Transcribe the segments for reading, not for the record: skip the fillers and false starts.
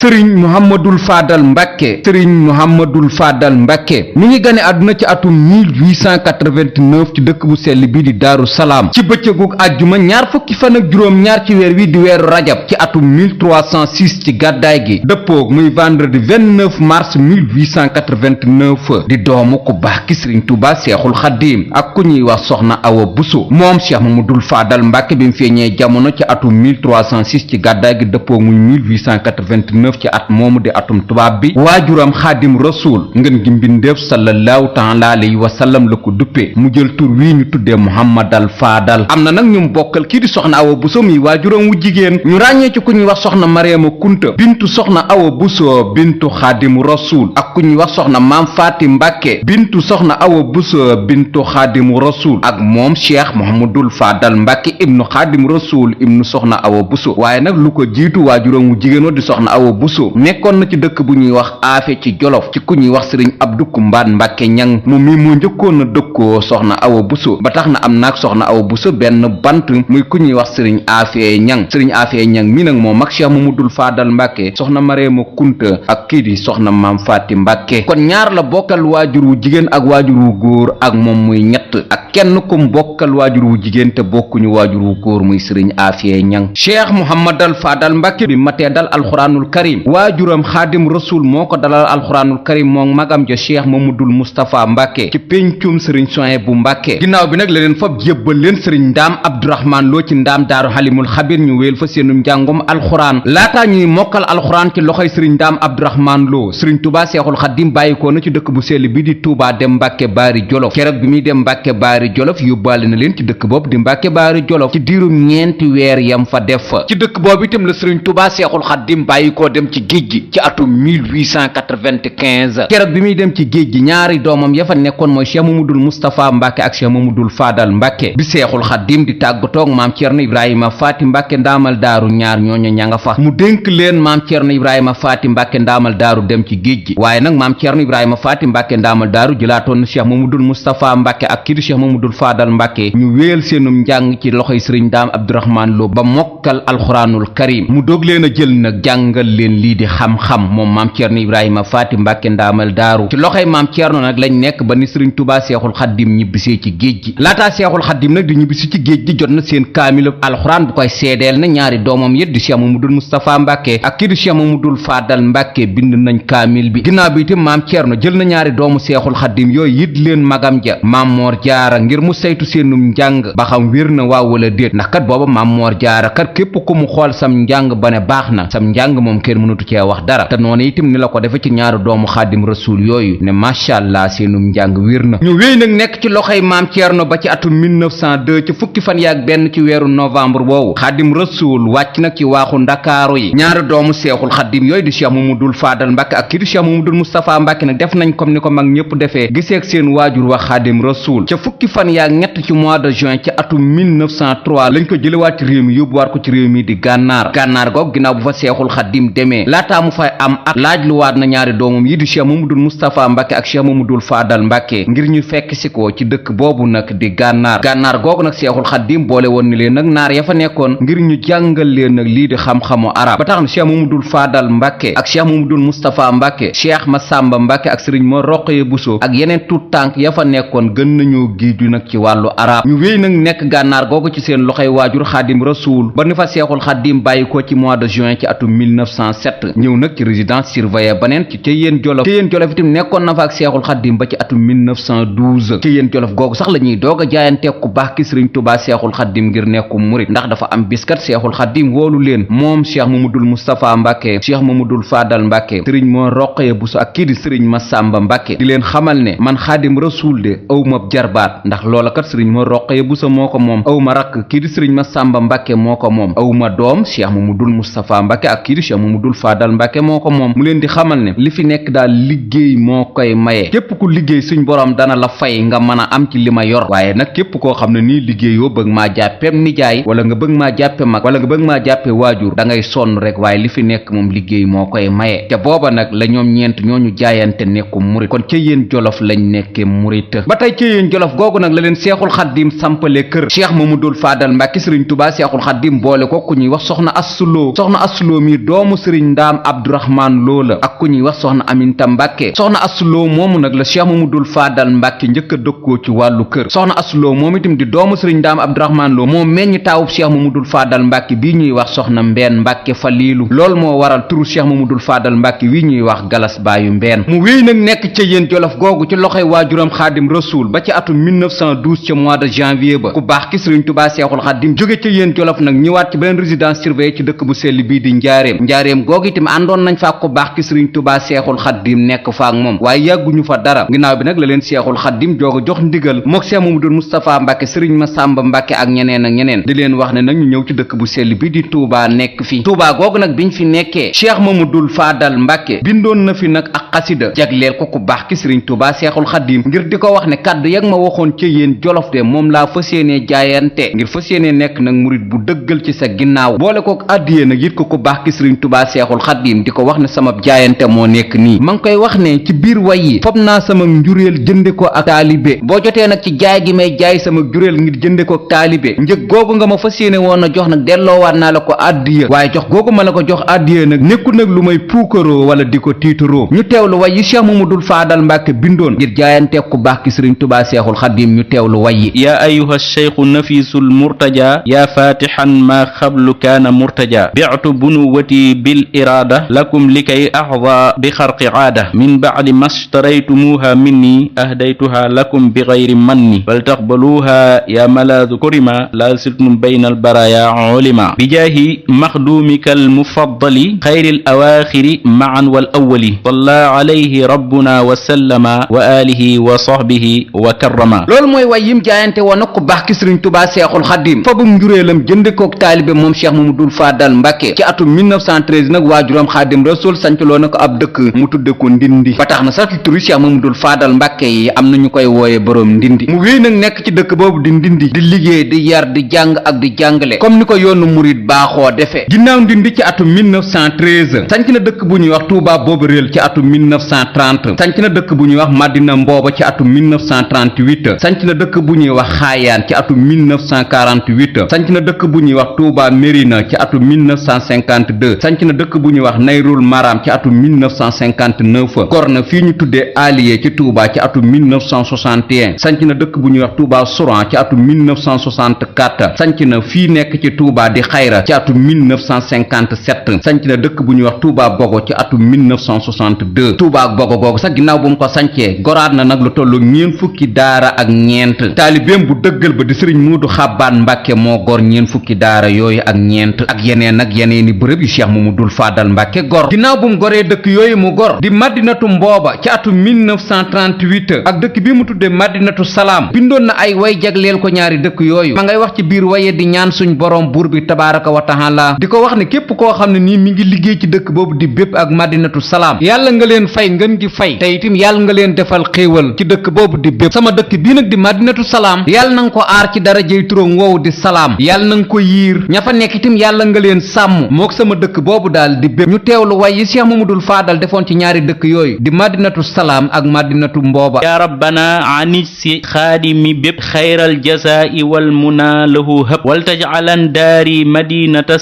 sëriñ Mouhamadul Fadal Mbàkke sëriñ Mouhamadul Fadal Mbàkke mi ngi gane àdduna ci atum 1889 ci dëkk bu sell bi di Daaru Salaam ci bëccëgug àjjuma ñaar fukki fan ak juróom ñaar ci weer wi di weeru rajab ci atum 1306 ci gàddaay gi dëppoog muy vendredi 29 mars 1889 di doomu ku baax ki sëriñ Tuuba Seexul Xaddiim ak ku ñuy wax soxna Awa Buso moom Cheikh Mamadul Fadal Mbàkke bi mu feeñee jamono ci atum 1306 ci gàddaay gi dëppoog muy 1889 ci at moomu di atum tubaab bi waajuram Xaadim Rasuul ngeen gi mbindeef sallallahu taala alayhi wa sallam la ko duppee mu jël tur wii ñu tuddee Muhammadal Fadal am na nag ñu bokkal kii di soxna Awa Buso mi waajuram wu jigéen ñu ràññee ci ku ñuy wax soxna Mariama Kunta bintu soxna Awa Buso bintu Xaadim Rasuul ak ku ñuy wax soxna Maam Faati Mbàkke bintu soxna Awa Buso bintu Xaadim Rasuul ak moom Cheikh Mouhamadul Fadal Mbàkke ibnu Xaadim Rasuul ibnu soxna Awa Buso waaye nag lu ko jiitu waajuram wu jigéen wa di soxna Awa Buso nekkoon na ci dëkk bu ñuy wax aafe ci Jolof ci ku ñuy wax sëriñ Abdu Kumbaan Mbàkke ñang moom mi moo njëkkoon na dëkkoo soxna Awa Buso ba tax na am naag soxna Awa Buso benn bant muy ku ñuy wax sëriñ aafe ñang sëriñ aafe ñang mi nag moom mag Cheikh Mamadul Fadal Mbàkke soxna Mareema Kunta ak kii di soxna Maam Faati Mbàkke kon ñaar la bokkal waajur wu jigéen ak waajur wu góor ak moom muy ñett ak kenn kum bokkal waajur wu jigéen te bokkuñu waajur wu góor muy sëriñ aafe ñang Cheikh Mouhamadal Fadal Mbàkke bi matee dal alxuraanul karim waajuram Xaadim Rasuul moo ko dalal alxuraanul karim moom magam ja Cheikh Mamadul Moustapha Mbàkke ci péncum sëriñ Suhaybu bu Mbàkke ginnaaw bi nag la leen fab jébbal leen sëriñ Ndaam Abdourahman Lo ci Ndaam Daaru Halimul Xabir ñu wéel fa seenum njàngum alxuraan laataa ñuy mokkal alxuraan ci loxoy sëriñ Ndaam Abdourahman Lo sëriñ Tuubaa Seexul Xaddim bàyyikoo na ci dëkk bu sell bi di Tuubaa dem Mbàkke Baari Jolof keroog bi muy dem Mbàkke Baari Jolof yóbbaale na leen ci dëkk boobu di Mbàkke Baari Jolof ci diirum ñeenti weer yam fa def fa ci dëkk boobu itam la sëriñ Tuubaa Seexul Xaddim bàyyikoo dem ci géej gi ci atum 1895 keroog bi muy dem ci géej gi ñaari doomam ya fa nekkoon mooy Cheikh Mamadul Moustapha Mbàkke ak Cheikh Mamadul Fadal Mbàkke bi Seexul Xaddim di tàggatoog maam Cerno Ibrahima Faati Mbàkke ndaamal daaru ñaar ñooñu ña nga fa mu dénk leen maam Cerno Ibrahima Faati Mbàkke ndaamal daaru dem ci géej gi waaye nag maam Cerno Ibrahima Faati Mbàkke ndaamal daaru jëlaatoon na Cheikh Mamadul Moustapha Mbàkke ak kii di Cheikh Mamadul Fadal Mbàkke ñu wéyal seenum njàng ci loxoy sëriñ Ndaam Abdourahman Lo ba mokkal alxuraanul karim mu doog leen a jël nag jàngal leen lii di xam-xam moom maam Cerno Ibrahima Faati Mbàkke ndaamal daaru ci loxoy maam Cerno nag lañ nekk ba ni sëriñ Tuubaa Seexul Xaddim ñibbisee ci géej gi laataa Seexul Xaddim nag di ñibbisi ci géej gi jot na seen kaamilu alxuraan bu koy seedeel na ñaari doomam yit di Cheikh Mamadul Moustapha Mbàkke ak kii di Cheikh Mamadul Fadal Mbàkke bind nañ kaamil bi ginnaaw bi itam maam Cerno jël na ñaari doomu Seexul Xaddim yooyu yit leen magam ja maam Moor Jaara ngir mu saytu seenum njàng ba xam wér na waaw wala déet ndax kat booba maam Moor Jaara kat képp ku mu xool sam njàng ba ne baax na sam njàng moom kenn mënatu cee wax dara te noonu itam ni la ko defe ci ñaari doomu Xaadim Rasuul yooyu ne macha allah seenum njàng wér na ñu wéy nag nekk ci loxoy maam Cerno ba ci atum 1902 ci fukki fan yaak benn ci weeru novembre woowu Xaadim Rasuul wàcc nag ci waaxu ndakaaru yi ñaari doomu Seexul Xaddim yooyu di Cheikh Mamadul Fadal Mbàkke ak kii di Cheikh Mamadul Moustapha Mbàkke nag def nañ comme ni ko mag ñëpp defee giseeg seen waajur wa Xaadim Rasuul ca fukki fan yaak ñett ci mois de juin ci atum 1903 lañ ko jëlewaat ci réew mi yóbbuwaat ko ci réew mi di gànnaar googu ginnaaw bu fa Seexul Xaddim demee laataa mu fay am at laaj luwaat na ñaari doomam yi di Cheikh Mamadul Moustapha Mbàkke ak Cheikh Mamadul Fadal Mbàkke ngir ñu fekk si ko ci dëkk boobu nag di gànnaar googu nag Seexul Xaddim boole woon ni leen nag naar ya fa nekkoon ngir ñu jàngal leen nag lii di xam-xamu arab ba tax na Cheikh Mamadul Fadal Mbàkke ak Cheikh Mamadul Moustapha Mbàkke Cheikh Massamba Mbàkke ak Sëriñ Mor Roqaya Buso ak yeneen tuut tànk ya fa nekkoon gën nañoo giiju nag ci wàllu arab ñu wéy nag nekk gànnaar googu ci seen loxoy waajur Xaadim Rasuul ba ni fa Seexul Xaddim bàyyi ko ci mois de juin ci atum 1907 ñëw nag ci résidence surveillée baneen ci Ceyeen Jolof itam nekkoon na fa ak Seexul Xaddim ba ci atum 1912 Ceyeen Jolof googu sax la ñuy doog a jaayante ku baax ki Sëriñ Tuubaa Seexul Xaddim ngir nekku murit ndax dafa am biskat Seexul Xaddim woolu leen moom Cheikh Mamadul Moustapha Mbàkke Cheikh Mamadul Fadal Mbàkke Sëriñ Mor Roqaya Buso ak kii di Sëriñ Massamba Mbàkke di leen xamal ne man Xaadim Rasuul de awma jarbaat ndax loola kat Sëriñ Mor Roqaya Buso moo ko moom awma rakk kii di Sëriñ Massamba Mbàkke moo ko moom awma doom Cheikh Mamadul Moustapha Mbàkke ak kii di Cheikh Mamadul Fadal Mbàkke moo ko moom mu leen di xamal ne li fi nekk daal liggéey moo koy maye képp ku liggéey suñ borom dana la fay nga mën a am ci li ma yor waaye nag képp koo xam ne nii liggéeyoo bëgg maa jàppeem nijaay wala nga bëgg maa jàppe mag wala nga bëgg maa jàppe waajur da ngay sonn rek waaye li fi nekk moom liggéey moo koy maye te booba nag la ñoom ñeent ñooñu jaayante nekku murit kon ca yéen Jolof lañ nekkee murit ba tey ca yéen Jolof googu nag la leen Seexul Xaddim sampale kër Cheikh Mamadul Fadal Mbàkke Sëriñ Tuubaa Seexul Xaddim boole ko ku ñuy wax soxna Assuloo mi doomu Sëriñ sëriñ ndaam abdourahman loo la ak ku ñuy wax soxna aminta mbàkke soxna asuloo moomu nag la cheikh mamadul faadal mbàkke njëkk a dëkkoo ci wàllu kër soxna asuloo moom itam di doomu sëriñ ndaam abdourahman loo moo meññ taawub cheikh mamadul faadal mbàkke bii ñuy wax soxna mbeen mbàkke faliilu loolu moo waral turu cheikh mamadul faadal mbàkke wi ñuy wax galas baayu mbeen mu wéy nag nekk ca yéen jolof googu ci loxoy waajuram xaadim rasuul ba ci atum 1912 ca mois de janvier ba ku baax ki sëriñ tubaa seexul xaadim jóge ca yéen jolof nag ñëwaat ci beneen résidence surveillée ci dëkk bu sell bii di njaareem googu itam àndoon nañ fa ku baax ki sëriñ tubaa seexul xaadim nekk fa ak moom waaye yàgguñu fa dara ginnaaw bi nag la leen seexul xaadim jooga jox ndigal mook seex mamadul mustapha mbàkke sëriñ masamba mbàkke ak ñeneen di leen wax ne nag ñu ñëw ci dëkk bu sell bi di tuubaa nekk fi tuubaa googu nag biñ fi nekkee cheikh mamadul faadal mbàkke bindoon na fi nag ak xasida jagleel ko ku baax ki sëriñ tubaa seexul xaadim ngir di ko wax ne kàddu yag ma waxoon ca yéen jolof de moom laa fas yéenee jaayante ngir fas yéenee nekk nag murit bu dëggal ci sa ginnaaw boole kook àddiyee nag yit ko ku baax ki sëriñ tubaa seexul xaadim di ko wax ne sama jaayante moo nekk nii ma ngi koy wax ne ci biir way yi fob naa sama njuréel jënde ko ak taalibe boo jotee nag ci jaay gi may jaay sama juréel ngir jënde ko ak taalibe njëg googu nga ma fas yéene woon a jox nag delloowaat naa la ko àddiya waaye jox googu ma la ko jox àddiya nag nekku nag lu may puukaroo wala di ko tiitaroo ñu teewlu way yi cheikh mamadul faadal mbàkke bindoon ngir jaayante ku baax ki sëriñ tubaa seexul xaadim ñu teewlu way yi yaa ayuha cheikhu nafisul murtaja yaa fatixan maa xablu kaana murtaja bi'tu bunuwati bil iraada lakum likay axda bi xarqi aada min bacdi mastaraytumuuha minni ahdaytuha lakum bi gayri manni bal taqbaluuha yaa malaadu kurima laa siltum bayna albaraya ulima bijaahi maxduumika almufaddali xayri alawaaxiri macan wal awwali salla alayhi rabbuna wa sallama wa alihi wa sahbihi wa karrama loolu mooy way yim jaayante woon nag ku baax ki sëriñ tubaa seexul xaadim fabum njuréelam jënde kook taalibe moom cheikh mamadul faadal mbàkke ci atum 1913 nag waajuram xaadim rasul sancloo na ko ab dëkk mu tudde ko ndindi ba tax na sax ci turu cheikh mamadul faadal mbàkke yi am na ñu koy wooye boroom ndindi mu wéy nag nekk ci dëkk boobu di ndindi di liggéey di yar di jàng ak di jàngale comme ni ko yoonu murit baaxoo defee ginnaaw ndindi ci atum 1913 sanc na dëkk bu ñuy wax tuubaa boobu réel ci atum 1930 sanc na dëkk bu ñuy wax madina mbooba ci atum 1938 sanc na dëkk bu ñuy wax xaayaan ci atum 1948 sanc na dëkk bu ñuy wax tuubaa mérina ci atum 1952 sanc na dëkk bu ñuy wax nayrul maram ci atum 1959 gor na fii ñu tuddee aliye ci tuubaa ci atum 1961 sanc na dëkk bu ñuy wax tuubaa souran ci atum 1964 sanc na fii nekk ci tuubaa di xayra ci atum 1957 sanc na dëkk bu ñuy wax tuubaa bogo ci atum 1962 tuubaa ak bogo googu sax ginnaaw bu mu ko sancee goraat na nag lu tollu ñeen fukki daara ak ñeent taalibeem bu dëggal ba di sëriñ muudu xabbaan mbàkke moo gor ñeen fukki daara yooyu ak ñeent ak yeneen ak yeneeni bërëb yu cheikh mamadul faadal mbàkke gor ginnaaw bu mu goree dëkk yooyu mu gor di madinatu mbooba ci atum 1938 ak dëkk bi mu tudde madinatu salaam bindoon na ay way jagleel ko ñaari dëkk yooyu ma ngay wax ci biir waye di ñaan suñ borom buur bi tabaaraka wa taala di ko wax ne képp koo xam ne nii mi ngi liggéey ci dëkk boobu di bépp ak madinatu salaam yàlla nga leen fay ngeen gi fay te itam yàlla nga leen defal xéewal ci dëkk boobu di bépp sama dëkk bii nag di madinatu salaam yàlla na nga ko aar ci darajey turam woowu di salaam yàlla na nga ko yiir ña fa nekk itam yàlla nga leen sàmm mook sama dëkk boobu daal di bépp ñu teewlu way yi cheikh mamadul faadal defoon ci ñaari dëkk yooyu di madinatu salaam ak madinatu mbooba yaa rabbana anis si xaadimi bépp xayral jazaa'i wal muna lahu hëb wal tajcalan daari madinata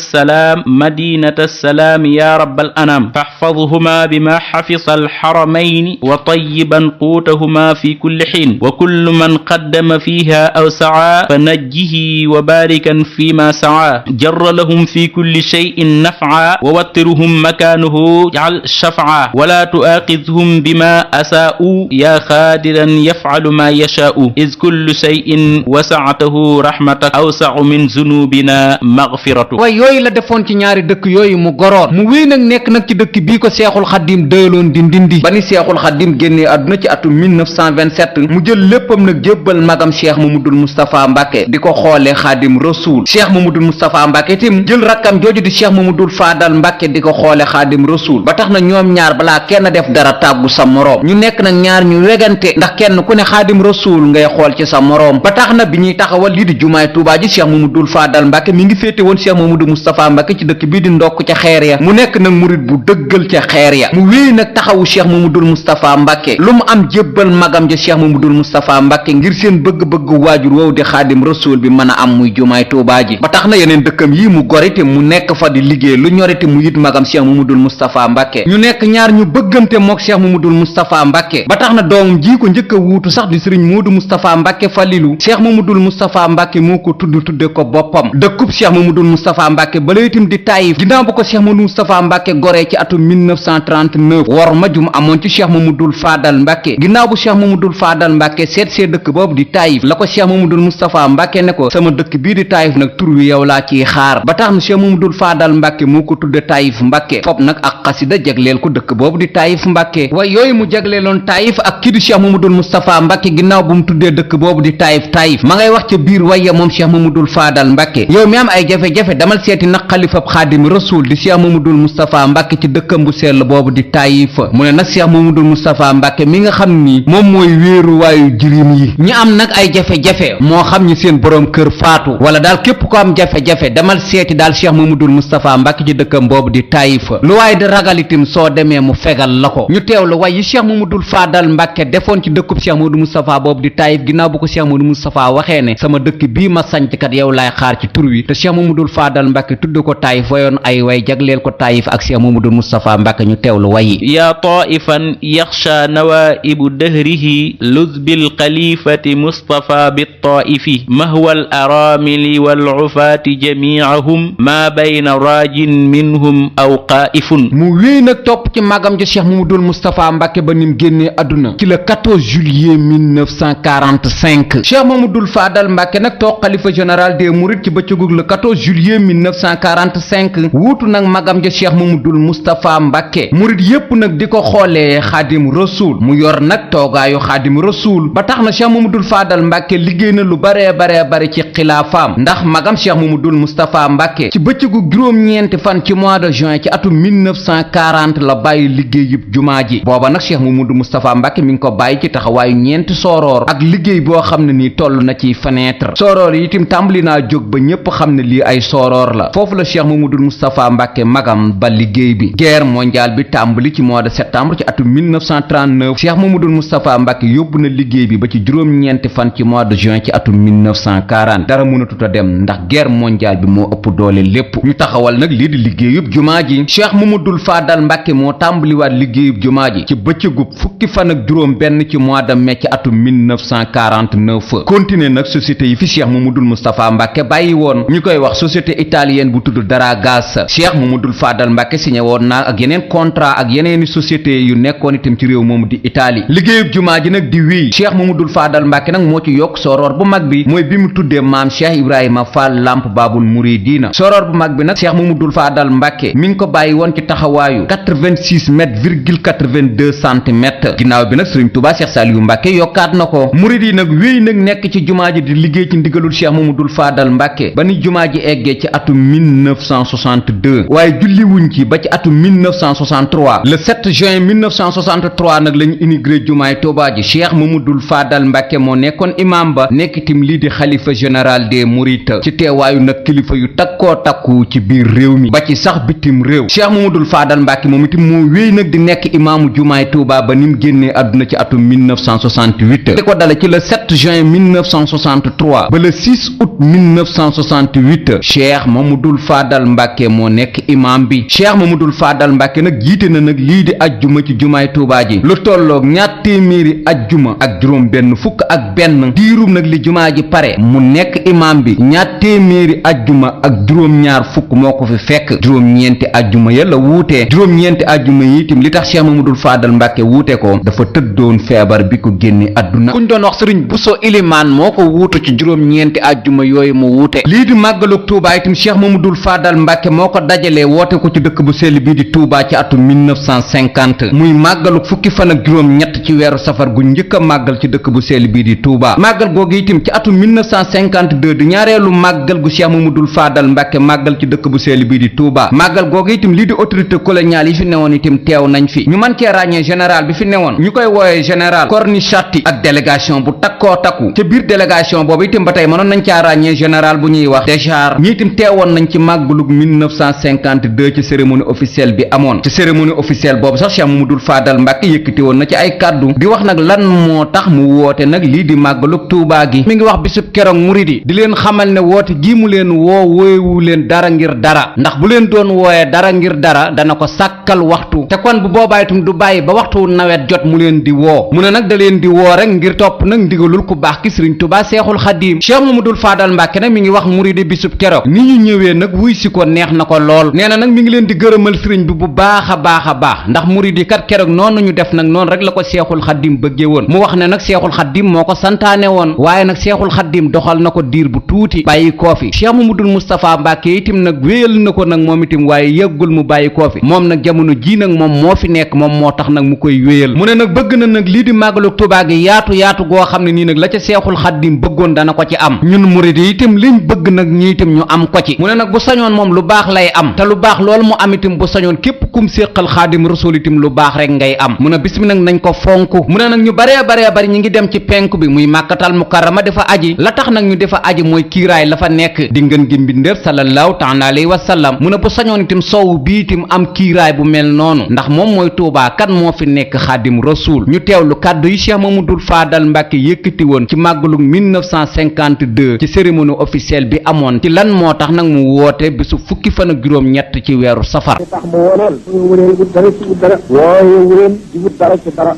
salaam ya rabbal anam faxfadhuma bima xafisa alxaramayni wa tayiban quutahuma fi kulli xiin wa kullu man qaddama fiha aw saca fa najjihi wa baarikan fima saca jarra lahum fi kulli cheyin nafca wa wattiruhum makaanuhu jcal shafca wala tuaaxidhum bima asaa'u yaa xaadiran yafcalu ma yashaa'u iz kullu cheyin wasactahu rahmatak awsacu min zunubina magfiratu way yooyu la defoon ci ñaari dëkk yooyu mu goroon mu wéy nag nekk nag ci dëkk bii ko seexul xaddim dëyaloon di ndindi ba ni seexul xaddim génnee àdduna ci atum 1927 mu jël léppam nag jébbal magam cheikh mamadul moustapha mbàkke di ko xoolee xaadim rasuul cheikh mamadul moustapha mbàkke tim jël rakkam jooju di cheikh mamadul faadal mbàkke di ko xoole xaadim rasuul ba tax na ñoom ñaar balaa kenn def dara tàggu sa moroom ñu nekk nag ñaar ñu wegante ndax kenn ku ne xaadim rasuul ngay xool ci sa moroom ba tax na bi ñuy taxawal lii di jumaay tuubaa ji cheikh mamadul faadal mbàkke mi ngi féete woon cheikh mamadul moustapha mbàkke ci dëkk bii di ndokk ca xeer ya mu nekk nag murit bu dëggal ca xeer ya mu wéy nag taxawu cheikh mamadul moustapha mbàkke lu mu am jébbal magam ja cheikh mamadul moustapha mbàkke ngir seen bëgg-bëgg waajur woowu di xaadim rasuul bi mën a am muy jumaay tuubaa ji ba tax na yeneen dëkkam yi mu gorite mu nekk fa di liggéey lu ñorite mu it magam cheikh mamadul moustapha mbàkke ñu nekk ñaar ñu bëggante mook cheikh mamadul moustapha mbàkke ba tax na doomam ji ko njëkk a wuutu sax di sëriñ moodu moustapha mbàkke falilu cheikh mamadul moustapha mbàkke moo ko tudde ko boppam dëkkub cheikh mamadul moustapha mbàkke bala itam di taayif ginnaaw bu ko cheikh mamadul moustapha mbàkke goree ci atum 1939 wor ma jum amoon ci cheikh mamadul faadal mbàkke ginnaaw bu cheikh mamadul faadal mbàkke seet see dëkk boobu di taayif la ko cheikh mamadul moustapha mbàkke ne ko sama dëkk bii di taayif nag tur wi yow laa ciy xaar ba tax na cheikh mamadul faadal mbàkke moo ko tudde taayif mbàkke fop nag ak xasida jagleel ko dëkk boobu di taayif mbàkke waaye yooyu mu jagleeloon taayif ak kii di cheikh mamadul moustapha mbàkke ginnaaw bu mu tuddee dëkk boobu di taayif ma ngay wax ca biir wayya moom cheikh mamadul faadal mbàkke yow mi am ay jafe-jafe damal seeti nag xalifab xaadim rasul di cheikh mamadul moustapha mbàkke ci dëkkam bu sell boobu di taayif mu ne nag cheikh mamadul moustapha mbàkke mi nga xam ni moom mooy wéeru waayu jirim yi ñi am nag ay jafe-jafe moo xam ñi seen boroom kër faatu wala daal képp ko am jafe-jafe damal seeti daal cheikh mamadul moustapha mbàkke ci dëkkam boobu di taayif lu waaye di ragal itam soo demee mu fegal la ko ñu teewlu way yi cheikh mamadul faadal mbàkke defoon ci dëkkub cheikh mamadul moustapha boobu di taayif ginnaaw bu ko cheikh mamadul moustapha waxee ne sama dëkk bii ma sanc kat yow laay xaar ci tur wi te cheikh mamadul faadal mbàkke tudd ko taayif wayoon ay way jagleel ko taayif ak cheikh mamadul moustapha mbàkke ñu teewlu way yi yaa taifan yaxsha nawaibu dahrihi luz bil xalifati mustafa bi taifi mahwa al aramili wal ufaati jamiahum ma bayna raajin minhum aw qaifun mu wéy nag topp ci magam ja cheikh mamadul moustapha mbàkke ba nim génnee àdduna ci le 14 juillet 1945 cheikh mamadul faadal mbàkke nag toog xalifa général des mourides ci bëccëgug le 14 juillet 1945 wuutu nag magam ja cheikh mamadul moustapha mbàkke murid yépp nag di ko xoolee xaadim rasul mu yor nag toogaayu xaadim rasul ba tax na cheikh mamadul faadal mbàkke liggéey na lu bare ci xilaafaam ndax magam cheikh mamadul moustapha mbàkke ci bëccëgu juróom-ñeenti fan ci mois de juin ci atum 1940 la bàyyi liggéeyub jumaa ji booba nag cheikh mamadul moustapha mbàkke mi ngi ko bàyyi ci taxawaayu ñeenti sooroor ak liggéey boo xam ne nii toll na ci fenêtre sooroor yi itam tàmbali naa jóg ba ñépp xam ne lii ay sooroor la foofu la cheikh mamadul moustapha mbàkke magam ba liggéey bi guerre mondiale bi tàmbali ci mois de septembre ci atum 1939 cheikh mamadul moustapha mbàkke yóbbu na liggéey bi ba ci juróom-ñeenti fan ci mois de juin ci atum 1940 dara mënatut a dem ndax guerre mondiale bi moo ëpp doole lépp ñu taxawal nag lii di liggéeyub jumaa ji cheikh mamadul faadal mbàkke moo tàmbaliwaat liggéeyub jumaa ji ci bëccëgub fukki fan ak juróom benn ci mois de mai ci atum 1949 continuer nag société yi fi cheikh mamadul moustapha mbàkke bàyyi woon ñu koy wax société italienne bu tudd Daragas cheikh mamadul faadal mbàkke signé woon naa ak yeneen contrat ak yeneeni société yu nekkoon itam ci réew moomu di Italie liggéeyub jumaa ji nag di wéy cheikh mamadul faadal mbàkke nag moo ci yokk sooroor bu mag bi mooy bi mu tuddee maam cheikh ibrahima fall lamp baabul muridina sooroor bu mag bi nag cheikh mamadul faadal mbàkke mi ngi ko bàyyi woon ci taxawaayu 86 mètres virgule 82 centimètres ginnaaw bi nag sëriñ Tuubaa cheikh Saliou mbàkke yokkaat na ko murid yi nag wéy nag nekk ci jumaa ji di liggéey ci ndigalul cheikh mamadul faadal mbàkke ba ni jumaa ji eggee ci atum 1962 waaye julli wuñ ci ba ci atum 1963 le 7 juin 1963 nag lañu inauguré jumaay Tuubaa ji cheikh mamadul faadal mbàkke moo nekkoon imam ba nekk itam lii di xalifa général des mourides ci teewaayu nag kilifa yu takkoo takku ci biir réew mi ba ci sax bitim réew cheikh mamadul faadal mbàkke moom itam moo wéy nag di nekk imaamu jumaay Tuubaa ba nim génnee àdduna ci atum 1968 di ko dale ci le 7 juin 1963 ba le 6 août 1968 cheikh mamadul faadal mbàkke moo nekk imam bi cheikh mamadul faadal mbàkke nag jiite na nag lii di ajjuma ci jumaay Tuubaa ji lu tolloog ñaar téeméeri ajjuma ak juróom benn fukk ak benn diirum nag li jumaa ji pare mu nekk imam bi ñaar téeméeri ajjuma ak juróom-ñaar fukk moo ko fi fekk juróom-ñeenti ajjuma ya la wuutee juróom-ñeenti ajjuma yi itam li tax cheikh mamadul faadal mbàkke wuute ko dafa tëddoon feebar bi ko génne àdduna kuñ doon wax sëriñ Buso ilimaan moo ko wuutu ci juróom-ñeenti ajjuma yooyu mu wuute lii di màggalug Tuubaa itam cheikh mamadul faadal mbàkke moo ko dajalee woote ko ci dëkk bu sell bii di Tuubaa ci atum 1950 muy màggalug fukki fan ak juróom ñett ci weeru safar gu njëkk a màggal ci dëkk bu sell bii di Tuubaa màggal googu itam ci atum 1952 di ñaareelu màggal gu cheikh mamadul faadal mbàkke màggal ci dëkk bu sell bii di Tuubaa màggal googu itam lii di autorité coloniale yi fi newoon itam teew nañ fi ñu mën cee ràññee général bi fi newoon ñu koy wooyee général Cornichatti ak délégation bu takkoo takku ca biir délégation boobu itam ba tey mënoon nañ caa ràññee général bu ñuy wax Déchar ñi itam teewoon nañ ci màggalug 1952 ci cérémonie officielle bi amoon ci cérémonie officielle boobu sax cheikh mamadul faadal mbàkke yëkkati woon na ci ay kàddu di wax nag lan moo tax mu woote nag lii di màggalug Tuubaa gi mi ngi wax bisub keroog murid yi di leen xamal ne woote gii mu leen woowewu leen dara ngir dara ndax bu leen doon doon wooye dara ngir dara dana ko sàkkal waxtu te kon bu boobaa itam du bàyyi ba waxtu nawet jot mu leen di woo mu ne nag da leen di woo rek ngir topp nag ndigalul ku baax ki sëriñ Tuubaa Seexul Xadiim Cheikh Mamadul Faadal Mbàkke nag mi ngi wax muridi bisub keroog ni ñu ñëwee nag wuy si ko neex na ko lool nee na nag mi ngi leen di gërëmal sëriñ bi bu baax a baax ndax muridi kat keroog noonu ñu def nag noonu rek la ko Seexul Xadiim bëggee woon mu wax ne nag Seexul Xadiim moo ko santaane woon waaye nag Seexul Xadiim doxal na ko diir bu tuuti bàyyi koo fi Cheikh Mamadul Moustapha Mbàkke itam nag wéyal na ko nag moom itam waaye yëggul mu bàyyi koo fi moom nag jamono ji nag moom moo fi nekk moom moo tax nag mu koy wéyal mu ne nag bëgg na nag lii di màggalu Tuubaa gi yaatu goo xam ne nii nag la ca Seexul Xadiim bëggoon dana ko ci am ñun murid yi itam liñ bëgg nag ñi itam ñu am ko ci mu ne nag bu sañoon moom lu baax lay am te lu baax loolu mu am itam bu sañoon képp kum séqal Xaadim Rasuul itam lu baax rek ngay am mu ne bis mi nag nañ ko fonk mu ne nag ñu baree bari ñi ngi dem ci penku bi muy Màkkatal Mukarrama dafa aji la tax nag ñu dafa aji mooy kiiraay la fa nekk di ngeen gi mbindeef sallallahu taala alayhi wa sallam mu ne bu sañoon itam sow bi itam am kiiraay bu mel noonu ndax moom mooy Tuubaa kan moo fi nekk Xaadim Rasuul ñu teewlu kàddu yi Cheikh Mamadou Fadal Mbàkke yëkkati woon ci màggalu 1952 ci cérémonie officielle bi amoon ci lan moo tax nag mu woote bisu fukki fan ak juróom-ñett ci weeru safar. tax mu woo leen wut dara ci wut dara wooye leen di wut dara ci dara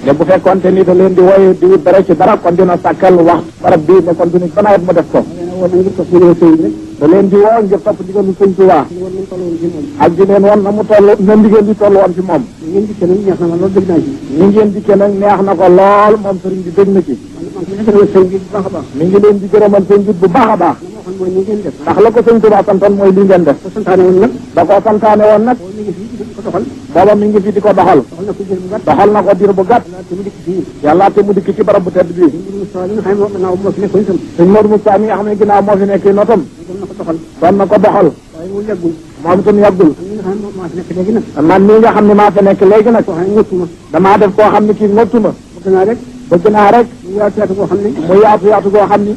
te bu fekkoonte ni da leen di wooye di wut dara ci dara kon dina sàkkal wax barab bii ne kon dina ba nawet mu def ko da leen di woo ngir topp ndigalu Sëñ Tuubaa ak di leen woon na mu toll na ndigal di toll woon ci moom ni ngeen dikkee nag neex na ko lool moom sëriñ bi dégg na ci mi ngi leen di gërëmal sëñ bi bu baax a baax ndax la ko Sëñ Tuubaa santoon mooy li ngeen def da koo santaane woon nag booba mi ngi fi di ko doxal na ko diir bu gàtt yàlla te mu dikk ci barab bu tedd bi sëñ Modou Moustapha mi nga xam ne ginnaaw moo fi nekk notam doon na ko doxal moom itam yàggul man mii nga xam ne maa fi nekk léegi nag damaa def koo xam ne kii ngottuma bëgg naa rek mu yaatu goo xam ne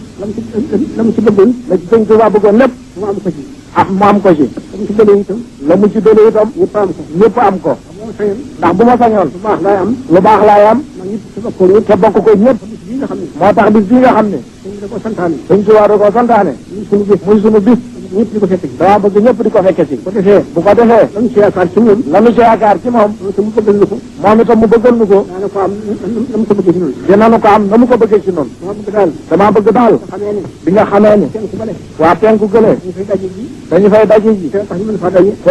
la mu ci bëggoon la ci Sëñ Tuubaa bëggoon lépp mu am ko ci mu am ko ci la mu ci dële itam ñëpp am ko ndax bu ma sañoon lu baax laay am te bokk ko ñëpp moo tax bis bii nga xam ne Sëñ Tuubaa da ko santaane muy sunu bis ñëpp di ko fekk si dama bëgg ñëpp di ko fekke si bu ko defee lañu ci yaakaar ci moom moom itam mu bëggal nu ko dinañu ko am na mu ko bëggee ci noonu dama bëgg daal bi nga xamee ni waa penku gëlee dañu fay daje ji te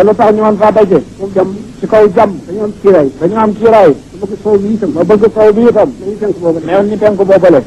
lu tax ñu mën faa daje ci kaw jàmm dañu am kiiraay ma bëgg sow bi itam mel ni penku boobale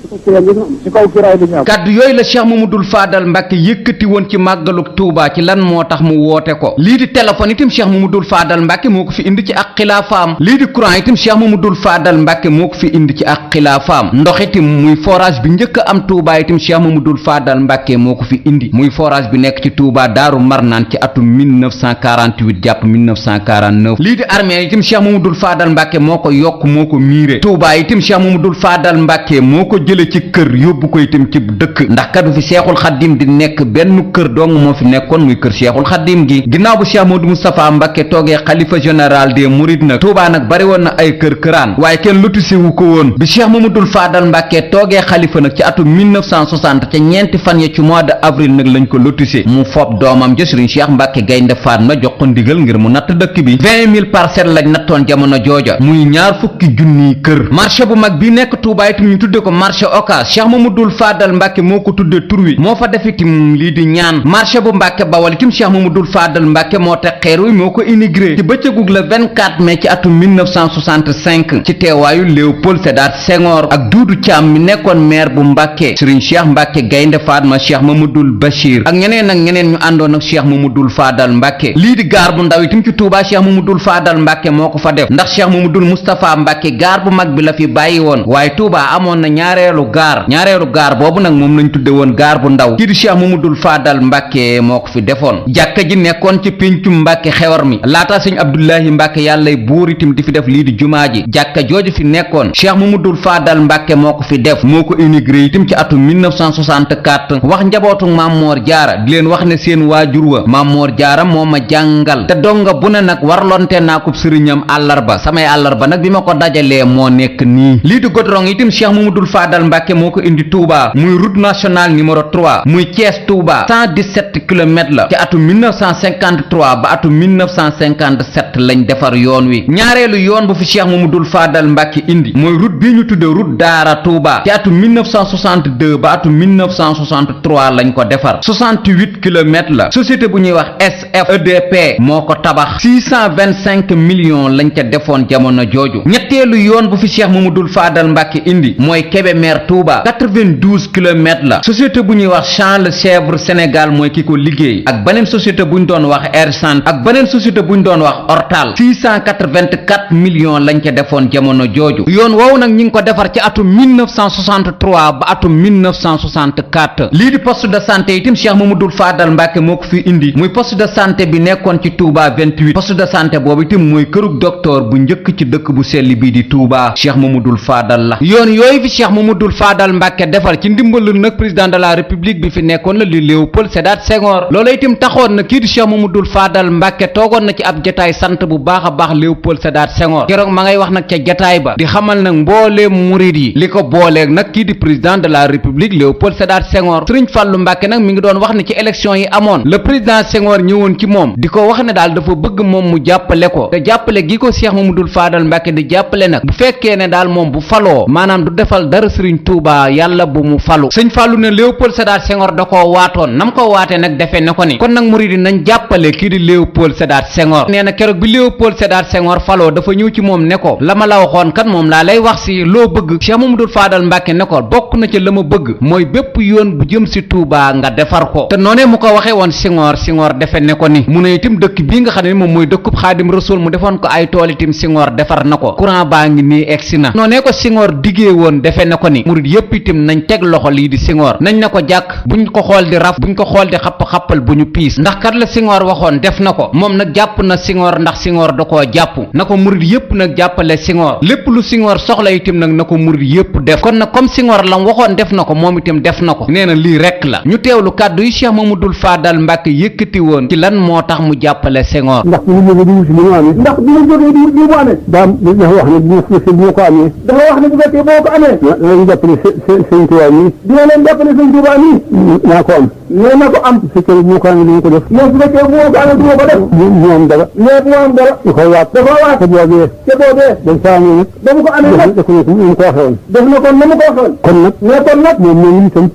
ci kaw kiiraay bi ñëw kàddu yooyu la Cheikh Mamadou Fadal Mbàkke yëkkati woon ci màggalu Tuubaa ci lan moo tax mu woote ko lii di téléphone itam Cheikh Mamadou Fadal Mbàkke moo ko fi indi ci ak xilaafaam lii di courant itam Cheikh Mamadou Fadal Mbàkke moo ko fi indi ci ak xilaafaam ndox itam muy forage bi njëkk a am Tuubaa itam Cheikh Mamadou Fadal Mbàkke moo ko fi indi muy forage bi nekk ci Tuubaa Daaru Marnaan ci atum 1948 jàpp 1949 lii di armée itam Cheikh Mamadou Fadal Mbàkke moo ko yokk moo ko miire Tuubaa itam Cheikh Mamadou Fadal Mbàkke moo ko jële ci kër yóbbu ko itam ci dëkk ndax kadu fi Seexul Xaddim di nekk benn kër dong moo fi nekkoon muy kër Seexul Xaddim gi ginnaaw bu Cheikh Modou Moustapha Mbàkke toogee xalifa général des mourides nag Tuubaa nag bari woon na ay kër-këraan waaye kenn lotissé wu ko woon bi Cheikh Mamadou Fadal Mbàkke toogee xalifa nag ci atum 1960 ca ñeenti fan ya ci mois de avril nag lañ ko lotissé mu fob doomam ja Sëriñ Cheikh Mbàkke Gaynde Fatma jox ko ndigal ngir mu natt dëkk bi 20 000 parcelles lañ nattoon jamono jooja muy ñaar fukki junniy kër marché bu mag bi nekk Tuubaa itam ñu tudde ko marché Ocass Cheikh Mamadou Fadal Mbàkke moo ko tudde tur wi moo fa def itam lii di ñaan marché bu Mbàkke Bawal itam Cheikh Mamadou Fadal Mbàkke moo teg xeer wi moo ko inauguré ci bëccëgug le 24 mai ci atum 1965 ci teewaayu Léopold Sédar Senghor ak Doudou Thiam mi nekkoon maire bu Mbàkke Sëriñ Cheikh Mbàkke Gaynde Fatma Cheikh Mamadou Bachir ak ñeneen ak ñeneen ñu àndoon ak Cheikh Mamadou Fadal Mbàkke lii di gaar bu ndaw itam ci Touba Cheikh Mamadou Fadal Mbàkke moo ko fa def ndax Cheikh Mamadou Moustapha Mbàkke gaar bu mag bi la fi bàyyi woon waaye Touba amoon na ñaareelu gaar boobu nag moom lañ tudde woon gaar bu ndaw kii di Cheikh Mamadou Fadal Mbàkke moo ko fi defoon jàkka ji nekkoon ci péncum Mbàkke xewar mi laata sëñ Abdoulahi Mbàkke yàllay buur itam di fi def lii di jumaa ji jàkka jooju fi nekkoon Cheikh Mamadou Fadal Mbàkke moo ko fi def moo ko inauguré itam ci atum 1964 wax njabootu Maam Moor Jaara di leen wax ne seen waajur wa Maam Moor Jaara moo ma jàngal te donga bu ne nag warlonte naa ko sëriñam àllarba samay àllarba nag bi bi ma ko dajalee moo nekk nii. lii di goudron itam Cheikh Mamadou Fadal Mbàkke moo ko indi Touba muy route nationale numéro 3 muy Thiès Touba 117 kilomètres la ci atum 1953 ba atum 1957 lañ defar yoon wi. ñaareelu yoon bu fi Cheikh Mamadou Fadal Mbàkke indi mooy route bii ñu tudde route Daara Touba ci atum 1962 ba atum 1963 lañ ko defar 68 kilomètres la. société bu ñuy wax SFEDP moo ko tabax 625 millions lañ ca defoon jamono jooju. ñetteelu yoon bu fi Cheikh Mamadou Fadal Mbàkke indi mooy Kébémer Touba 92 kilomètres la. société bu ñuy wax Champ Le Chèvre Sénégal mooy ki ko liggéey ak beneen société bu ñu doon wax Hersant ak beneen société bu ñu doon wax Ortal 684 millions lañ ca defoon jamono jooju. yoon woowu nag ñi ngi ko defar ci atum 1963 ba atum 1964. lii di poste de santé itam Cheikh Mamadou Fadal Mbàkke moo ko fi indi muy poste de santé bi nekkoon ci Touba 28 poste de santé boobu itam mooy kërug docteur bu njëkk ci dëkk bu sell bii di Touba Cheikh Mamadou Fadal la. yoon yooyu fi Cheikh Mamadou Fadal Mbàkke defar ci ndimbalu nag président de la république bi fi nekkoon la li Léopold Sédar Senghor loolu itam taxoon na kii di Cheikh Mamadou Fadal Mbàkke toogoon na ci ab jataay sant bu baax a baax Léopold Sédar Senghor keroog ma ngay wax nag ca jataay ba di xamal nag mbooleem murid yi li ko booleeg nag kii di président de la république Léopold Sédar Senghor Sëriñ Fàllu Mbàkke nag mi ngi doon wax ne ci élection yi amoon le président Senghor ñëwoon ci moom di ko wax ne daal dafa bëgg moom mu jàppale ko te jàppale gi ko Cheikh Mamadou Fadal Mbàkke di jàppale nag bu fekkee ne daal moom bu faloo maanaam du defal dara Sëriñ Tuubaa yàlla bu mu falu sëñ Fàllu ne Léopold Sédar Senghor da koo waatoon nam ko waatee nag defee ne ko ni kon nag murid yi nañ jàppale kii di Léopold Sédar Senghor nee na keroog bi Léopold Sédar Senghor faloo dafa ñëw ci moom ne ko la ma la waxoon kat moom laa lay wax si loo bëgg Cheikh Mamadou Fadal Mbàkke ne ko bokk na ci la ma bëgg mooy bépp yoon bu jëm si Touba nga defar ko te noonee mu ko waxee woon Senghor defe ne ko ni mu ne itam dëkk bii nga xam ne moom mooy dëkkub Xaadim Rasuul mu defoon ko ay tool itam Senghor defar na ko courant baa ngi nii egsi na noonee ko Senghor diggee woon defe ne ko ni murid yépp itam nañ teg loxo lii di Senghor nañ na ko jàkk buñ ko xool di raf buñ ko xool di xapp-xappal bu ñu piis ndax kat la Senghor waxoon def na ko moom nag jàpp na Senghor ndax Senghor da koo jàpp na ko murid yépp nag jàppale Senghor lépp lu Senghor soxla itam nag na ko murid yépp def kon nag comme Senghor lam waxoon def na ko moom itam def na ko nee na lii rekk la ñu teewlu kàddu yi Cheikh Mamadou Fadal Mbàkke yëkkati woon ci lan moo tax mu jàppale Senghor ndax bu ñu jógee di wuti li mu amee ndax bu ñu jógee di wuti li mu amee dafa wax ne bu ma ko amee dafa wax ne bu fekkee boo ko amee dinañ jàppale sëñ Tuubaa nii dina leen jàppale sëñ Tuubaa nii naa ko am nee na ko am su fekkee bu ma ko amee du ma ko def mais su fekkee bu ma ko amee du ma ko def mu am dara mais bu ma am dara da koy waat te boobee dañ fa amee nag ba mu ko amee nag def na ko mu ko waxee woon def na ko na mu ko waxee woon kon nag mais kon nag moom itam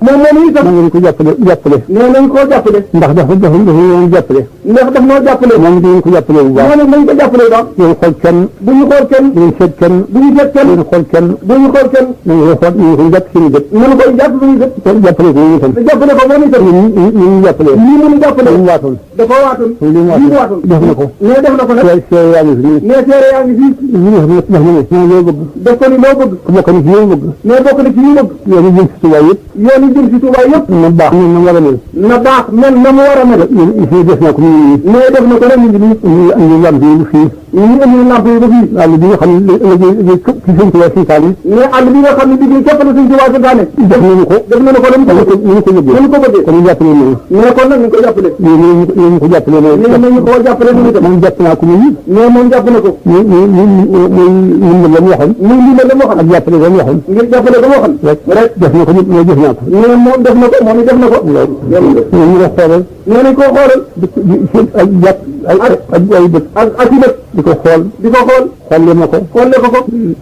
nañ ko jàppale nee nañ koo jàppale ndax dafa ñoo jàppale ndax daf ñoo jàppale moom dañ ko jàppale bu baax moom nañ ko jàppale baax ñu xool kenn bu ñu xool kenn bu ñu seet kenn bu ñu seet kenn bu ñu xool kenn bu ñu xool kenn nañu ko xool ñu ko jàpp suñu gët nañu koy jàpp suñu gët jàppale ko ñu itam jàppale ko moom itam ñu jàppale lii mënu jàppale ñu waatoon dafa waatoon li mu waatoon def na ko mais def na ko nag seere yaa ngi fi mais seere yaa ngi fi ñu def na ne loo bëgg def ko ni loo bëgg ku bokk na ci yow bëgg mais bokk na ci ñu bëgg yoon yi jëm si Tuubaa yëpp yoon yi jëm si Tuubaa yëpp na baax na war a mel na baax mel na mu war a mel def na ko mais def na ko rek ñu andi lamp yi fii ñu andi lamp yi ba fii àll bi nga xam ne ci sëñ Tuubaa santaane mais àll bi nga xam ne liggéey képp la sëñ Tuubaa santaane def nañu ko ñu ko bëggee kon ñu jàppale ñu mais kon nag ñu ko jàppale ñu ko jàppale ñu ko jàppale moom jàpp naa ko muy mais moom jàpp na ko muy la mu waxoon ak jàppale ba mu waxoon ngir jàppale ba mu waxoon rek def na ko nit mais def naa ko mais moom def na ko moom it def na ko ñu ko xoolal nee nañ koo xoolal ay jàpp ay bët ak i bët di ko xool xolle ma ko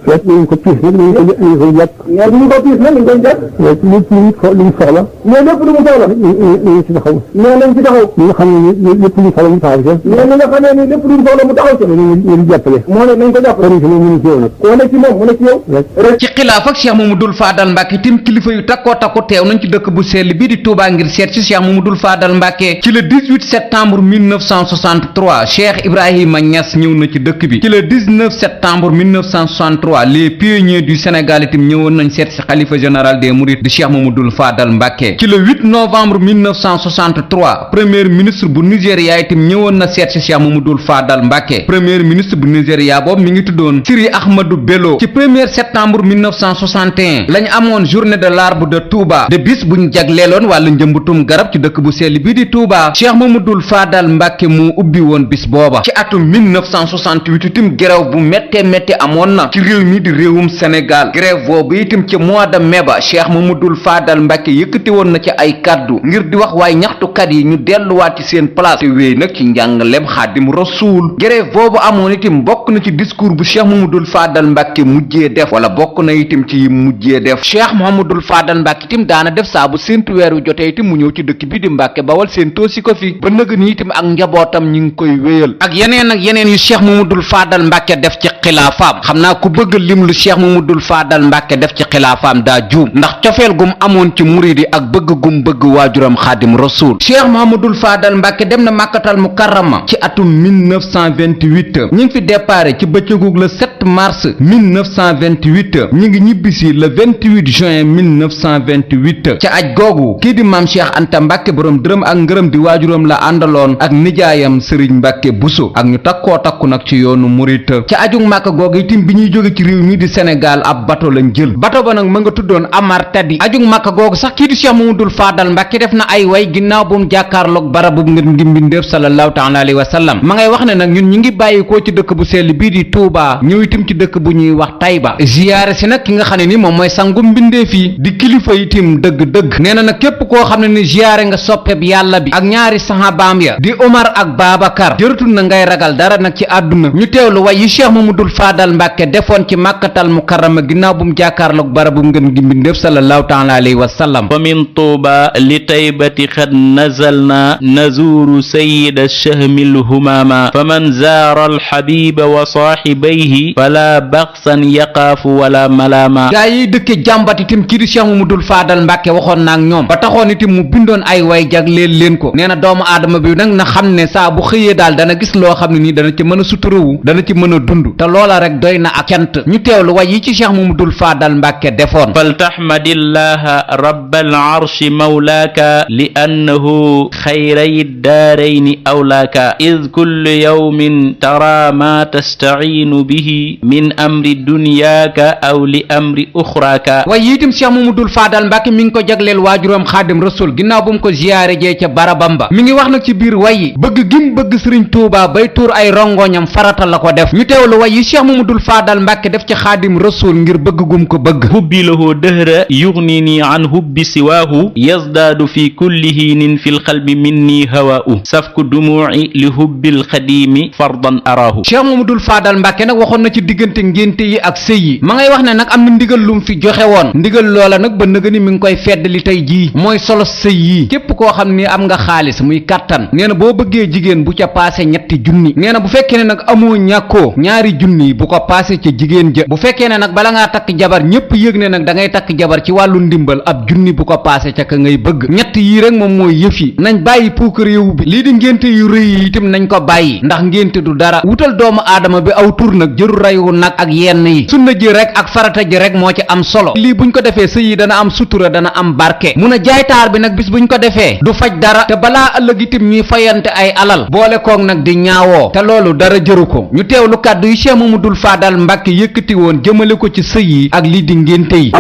seet nañ ko piis nag nañ koy jàpp mais bu ñu ko piis nag nañ koy jàpp lépp lu mu soxla mais lépp lu mu soxla nañ ci taxaw mais nañ ci taxaw ñi nga xam ne lépp lu mu soxla mu taxaw ca mais ñi nga xamee ni lépp lu mu soxla mu taxaw ca ñu jàppale moo ne nañ ko jàppale kon ci moom mu ne ci yow nag koo ne ci moom mu ne ci yow rek ci xilaaf ak Cheikh Mamadou Fadal Mbàkke tim kilifa yu takkoo teew nañ ci dëkk bu sell bii di Touba ngir seet ci Cheikh Mamadou Fadal Mbàkke ci le 18 septembre 1963 Cheikh Ibrahima Niass ñëw na ci dëkk bi ci le 19 septembre 1963 les pionniers du Sénégal itam ñëwoon nañ seet ci xalifa général des Mourides di Cheikh Mamadou Fadal Mbàkke ci le 8 novembre 1963 premier ministre bu Nigéria itam ñëwoon na seet ci Cheikh Mamadou Fadal Mbàkke premier ministre bu Nigéria boobu mi ngi tuddoon Siri Ahmadou Bello ci 1er septembre 1961 lañ amoon journée de l'arbre de Touba de bis buñ jagleeloon wàllu njëmbutum garab ci dëkk bu sell bii di Touba Cheikh Mamadou Fadal Mbàkke moo ubbi woon bis booba ci atum 1968 itam gerew bu méttee métti amoon na ci réew mi di réewum Sénégal grève boobu itam ci mois de mai ba Cheikh Mamadou Fadal Mbàkke yëkkati woon na ci ay kaddu ngir di wax waaye ñaxtukat yi ñu delluwaat ci seen place te wéy nag ci njàngalem Xaadim Rasuul grève boobu amoon itam bokk na ci discours bu Cheikh Mamadou Fadal Mbàkke mujjee def wala bokk na itam ci mujjee def Cheikh Mamadou Fadal Mbàkke itam daana def saa bu séentu weer wi jotee itam mu ñëw ci dëkk bi di Mbàkke Bawal séentoo si ko fi ba nëg ni itam ak njabootam ñi ngi koy wéyal ak yeneen yu Cheikh Mamadou Fadal Mbàkke def ci xilaafaam xam naa ku bëgg lim lu Cheikh Mamadou Fadal Mbàkke def ci xilaafaam daa juum ndax cofeel gum amoon ci murid yi ak bëgg gum bëgg waajuram Xaadim Rasuul Cheikh Mamadou Fadal Mbàkke dem na Màkkatal Mukarrama ci atum 1928 ñi ngi fi déparé ci bëccëgug le 7 mars 1928 ñi ngi ñibbisi le 28 juin 1928 ca aj googu kii di maam Cheikh Anta Mbàkke borom dërëm ak ngërëm di waajuram la àndaloon ak nijaayam Sëriñ Mbàkke Buso ak ñu takkoo takku nag ci yoonu murit ca ajug Màkka googu itam bi ñuy jóge ci réew mi di Sénégal ab bato lañ jël bato ba nag ma nga tuddoon Amar Tadi ajug Màkka googu sax kii di Cheikh Mamadou Fadal Mbàkke def na ay way ginnaaw bu mu jàkkaarloog barabu ngir ngi mbindeef sallallahu taala alayhi wa sallam ma ngay wax ne nag ñun ñi ngi bàyyikoo ci dëkk bu sell bii di Touba ñëw itam ci dëkk bu ñuy wax Tayba ziyaare si nag ki nga xam ne ni moom mooy sangu mbindeef yi di kilifa itam dëgg-dëgg nee na nag képp koo xam ne ni ziyaare nga soppeb yàlla bi ak ñaari sahabaam ya di Omar ak Babacar jëratul na ngay ragal dara nag ci àdduna ñu teewlu way yi Cheikh Mamadou Fadal Mbàkke defoon ci Màkkatal Mukarrama ginnaaw bu mu jàkkaarloog barabu ngeen gi mbindeef sallallahu taala alayhi wa sallam wa min Tuuba li Taybati xad nazalna nazuuru sayyida shahmil humama faman zaara alxabiba wa saaxibayhi fala baxsan yaqaafu wala malaama gaa yi dëkke jàmbat itam kii di Cheikh Mamadou Fadal Mbàkke waxoon naak ñoom ba taxoon itam mu bindoon ay way jagleel leen ko nee na doomu aadama bi nag na xam ne saa bu xëyee daal dana gis loo xam ne nii dana ci mën a suturawu dana ci mën a dund te loola rek doy na ak cant ñu teewlu way yi ci Cheikh Mamadou Fadal Mbàkke defoon fal taxmadillaha rabbal arshi mawlaaka li annahu xayray daarayni awlaaka id kullu yawmin tara ma tastaciinu bihi min amri dunyaaka aw li amri uxraaka way yi itam Cheikh Mamadou Fadal Mbàkke mi ngi ko jagleel waajuram Xaadim Rasul ginnaaw bu mu ko ziyaare jee ca barabam ba mi ngi wax nag ci biir way yi bëgg gim bëgg Sëriñ Tuubaa bay tuur ay rongoñam farata la ko def ñu teewlu way yi Cheikh Mamadou Fadal Mbàkke def ci Xaadim Rasul ngir bëgg gum ko bëgg hubbi lahu dëhra yugnini an hubbi siwaahu yazdaadu fi kulli hiinin fi lqalbi minni hawaa'u safku dumuuci li hubbil xadiimi fardan araahu Cheikh Mamadou Fadal Mbàkke nag waxoon na ci diggante ngénte yi ak sëy yi ma ngay wax ne nag am na ndigal lum fi joxe woon ndigal loola nag ba nëga ni mi ngi koy fedd li tey jii mooy solo sëy yi képp koo xam ni am nga xaalis muy kàttan nee na boo bëggee jigéen bu ca paase ñetti junni nee na bu fekkee ne nag amoo ñàkkoo ñaari junni bu ko paase ca jigéen ja bu fekkee ne nag bala ngaa takk jabar ñépp yëg ne nag da ngay takk jabar ci wàllu ndimbal ab junni bu ko paase ca ka ngay bëgg ñett yii rek moom mooy yëf yi nañ bàyyi puukar réew bi lii di ngénte yu rëy yi itam nañ ko bàyyi ndax ngénte du dara wutal doomu aadama bi aw tur nag jëru reyu nag ak yenn yi sunna ji rek ak farata ji rek moo ci am solo lii buñ ko defee sëy yi dana am sutura dana am barke mun a jaaytaar bi nag bis buñ ko defee du faj dara te balaa ëllëg itam ñuy fayante ay alal boole koog nag di ñaawoo te loolu dara jëru ko ñu teewlu kàddu yi Cheikh Mamadou Fadal Mbàkke yëkkati woon jëmale ko ci sëy yi ak lii di ngénte yi